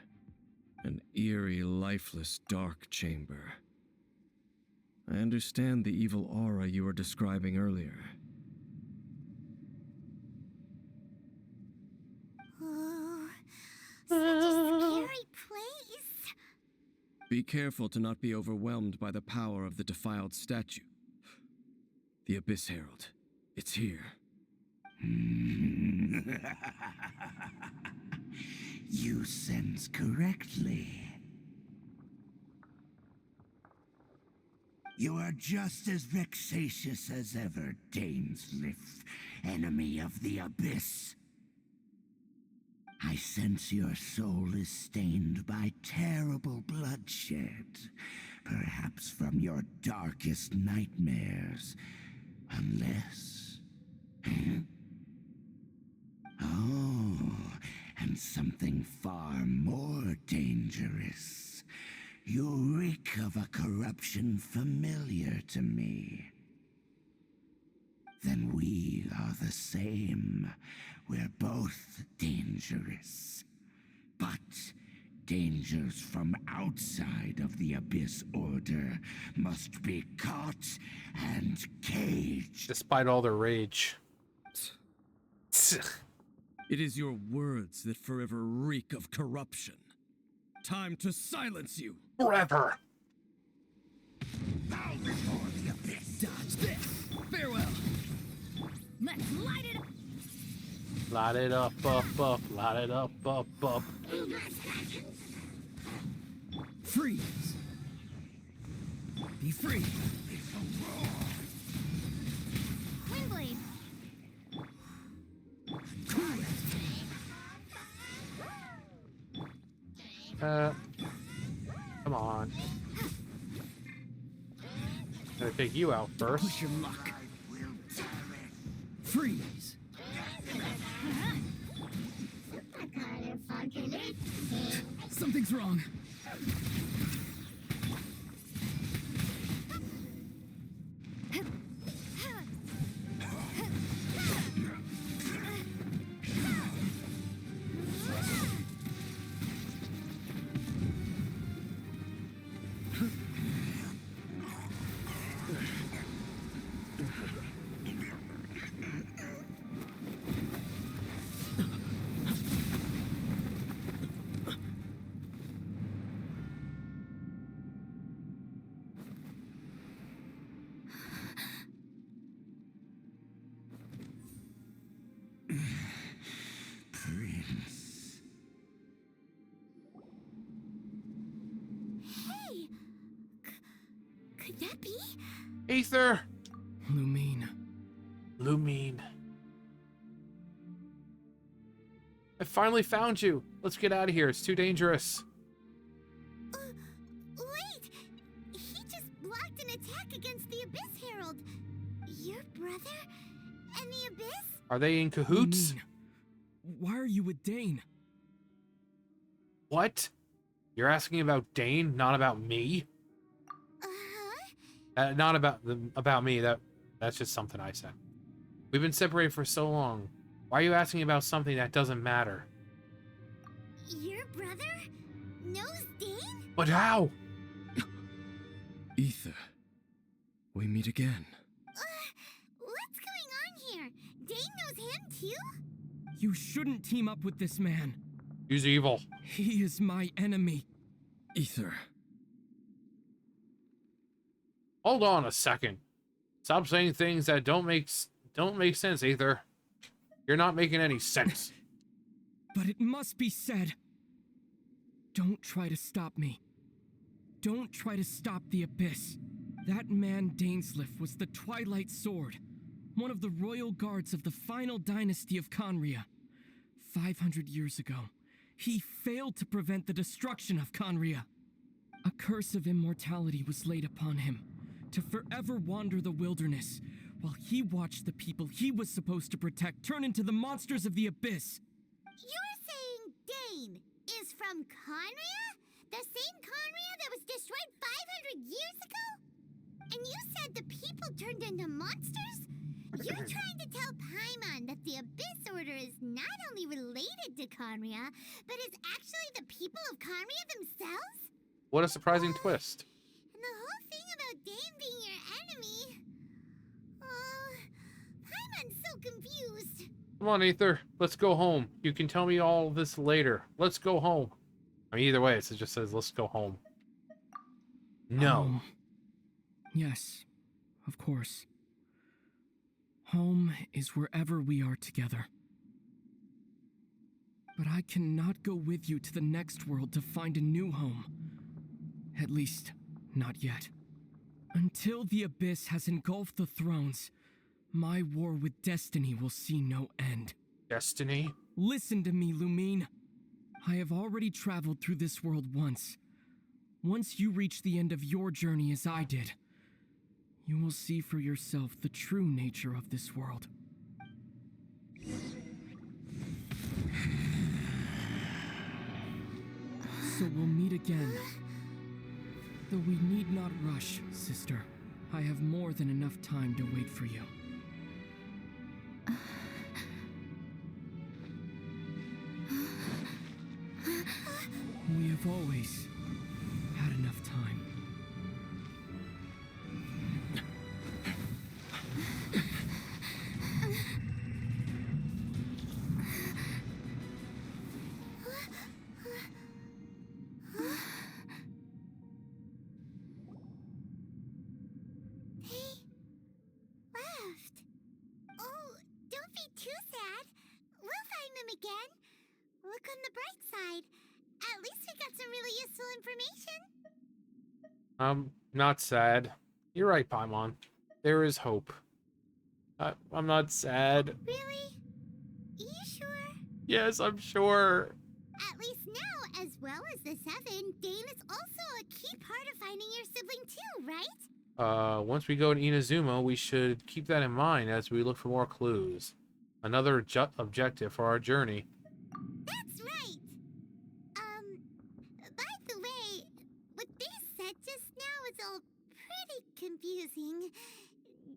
F: An eerie, lifeless, dark chamber. I understand the evil aura you were describing earlier.
C: oh, such a scary place.
F: Be careful to not be overwhelmed by the power of the defiled statue. The Abyss Herald. It's here.
J: You sense correctly. You are just as vexatious as ever, Dainsliff, enemy of the Abyss. I sense your soul is stained by terrible bloodshed, perhaps from your darkest nightmares, unless... Oh, and something far more dangerous. You reek of a corruption familiar to me. Then we are the same. We're both dangerous. But dangers from outside of the Abyss Order must be caught and caged.
A: Despite all their rage.
F: It is your words that forever reek of corruption. Time to silence you!
A: Forever!
J: Bow before the Abyss.
B: Dodge this! Farewell! Let's light it up!
A: Light it up, up, light it up, up.
B: Freeze! Be free!
C: Windblade.
A: Come on. Gonna take you out first.
F: Push your luck. Freeze. Something's wrong.
J: Prince.
C: Hey! Could that be?
A: Aether!
F: Lumine.
A: Lumine. I finally found you. Let's get out of here. It's too dangerous.
C: Wait! He just blocked an attack against the Abyss Herald. Your brother and the Abyss?
A: Are they in cahoots?
F: Lumine. Why are you with Dane?
A: What? You're asking about Dane, not about me?
C: Uh-huh.
A: Not about me. That's just something I said. We've been separated for so long. Why are you asking about something that doesn't matter?
C: Your brother knows Dane?
A: But how?
F: Aether. We meet again.
C: What's going on here? Dane knows him too?
F: You shouldn't team up with this man.
A: He's evil.
F: He is my enemy. Aether.
A: Hold on a second. Stop saying things that don't make sense, Aether. You're not making any sense.
F: But it must be said. Don't try to stop me. Don't try to stop the Abyss. That man Dainsliff was the Twilight Sword, one of the royal guards of the final dynasty of Conria. 500 years ago, he failed to prevent the destruction of Conria. A curse of immortality was laid upon him, to forever wander the wilderness, while he watched the people he was supposed to protect turn into the monsters of the Abyss.
C: You're saying Dane is from Conria? The same Conria that was destroyed 500 years ago? And you said the people turned into monsters? You're trying to tell Paimon that the Abyss Order is not only related to Conria, but is actually the people of Conria themselves?
A: What a surprising twist.
C: And the whole thing about Dane being your enemy... Oh, Paimon's so confused.
A: Come on, Aether. Let's go home. You can tell me all this later. Let's go home. I mean, either way, it just says, let's go home. No.
F: Yes, of course. Home is wherever we are together. But I cannot go with you to the next world to find a new home. At least, not yet. Until the Abyss has engulfed the thrones, my war with destiny will see no end.
A: Destiny?
F: Listen to me, Lumine. I have already traveled through this world once. Once you reach the end of your journey as I did, you will see for yourself the true nature of this world. So we'll meet again. Though we need not rush, sister. I have more than enough time to wait for you. We have always had enough time.
C: Left. Oh, don't be too sad. We'll find them again. Look on the bright side. At least we got some really useful information.
A: I'm not sad. You're right, Paimon. There is hope. I'm not sad.
C: Really? You sure?
A: Yes, I'm sure.
C: At least now, As well as the Seven, Dane is also a key part of finding your sibling too, right?
A: Once we go to Inazuma, we should keep that in mind as we look for more clues. Another objective for our journey.
C: That's right. By the way, what they said just now is all pretty confusing.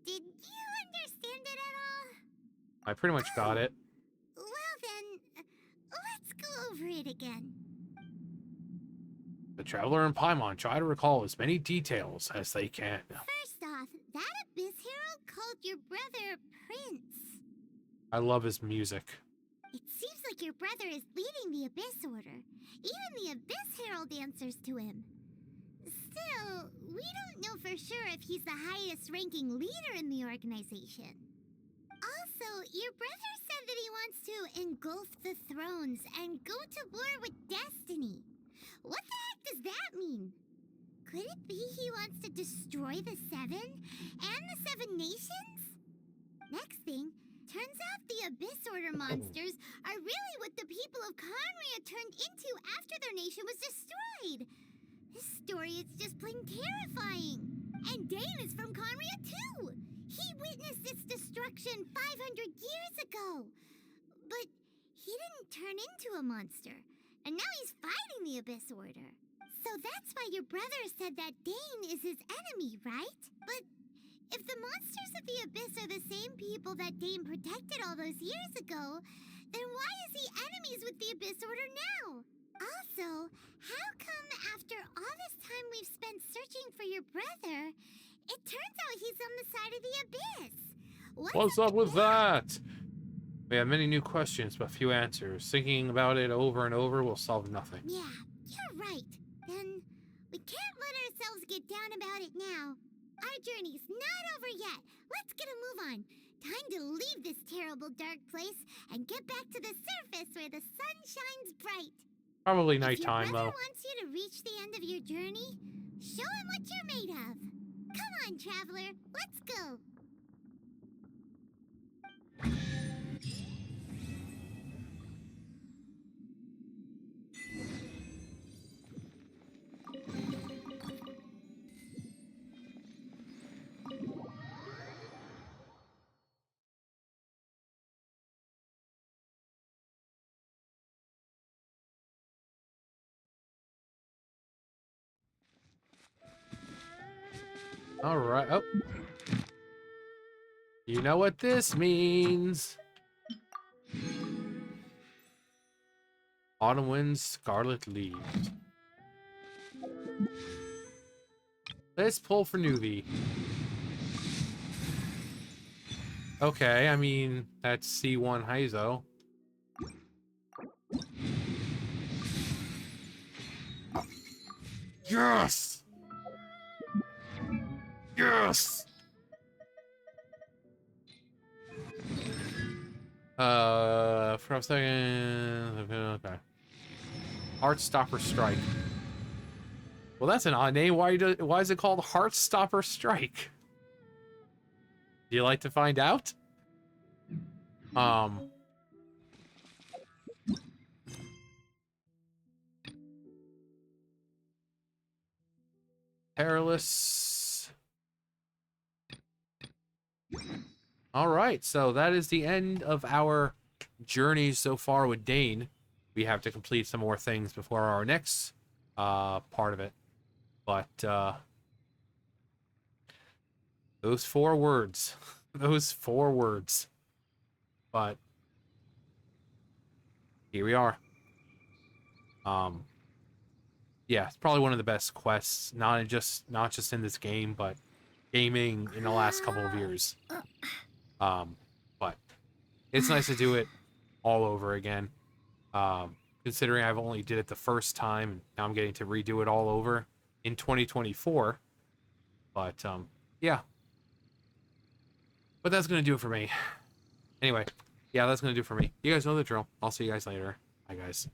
C: Did you understand it at all?
A: I pretty much got it.
C: Well then, let's go over it again.
A: The Traveler and Paimon try to recall as many details as they can.
C: First off, that Abyss Herald called your brother Prince.
A: I love his music.
C: It seems like your brother is leading the Abyss Order. Even the Abyss Herald answers to him. Still, we don't know for sure if he's the highest ranking leader in the organization. Also, your brother said that he wants to engulf the thrones and go to war with Destiny. What the heck does that mean? Could it be he wants to destroy the Seven and the Seven Nations? Next thing, turns out the Abyss Order monsters are really what the people of Conria turned into after their nation was destroyed. This story is just plain terrifying. And Dane is from Conria too. He witnessed its destruction 500 years ago. But he didn't turn into a monster. And now he's fighting the Abyss Order. So that's why your brother said that Dane is his enemy, right? But if the monsters of the Abyss are the same people that Dane protected all those years ago, then why is he enemies with the Abyss Order now? Also, how come after all this time we've spent searching for your brother, it turns out he's on the side of the Abyss?
A: What's up with that? We have many new questions, but few answers. Thinking about it over and over will solve nothing.
C: Yeah, you're right. Then we can't let ourselves get down about it now. Our journey's not over yet. Let's get a move on. Time to leave this terrible dark place and get back to the surface where the sun shines bright.
A: Probably
C: If your
A: nighttime,
C: brother
A: though.
C: wants you to reach the end of your journey, show him what you're made of. Come on, traveler. Let's go.
A: All right. Oh. You know what this means. Autumn winds, scarlet leaves. Let's pull for Nuvi. Okay, I mean, that's C1 Heizo. Yes! Yes! For a second... Okay. Heartstopper Strike. Well, that's an odd name. Why is it called Heartstopper Strike? Do you like to find out? Perilous. All right, so that is the end of our journey so far with Dane. We have to complete some more things before our next part of it. But those 4 words. Those 4 words. But here we are. Yeah, it's probably one of the best quests, not just in this game, but gaming in the last couple of years. But it's nice to do it all over again. Considering I've only did it the first time, and now I'm getting to redo it all over in 2024. But yeah. But that's gonna do it for me. Anyway, yeah, that's gonna do it for me. You guys know the drill. I'll see you guys later. Bye, guys.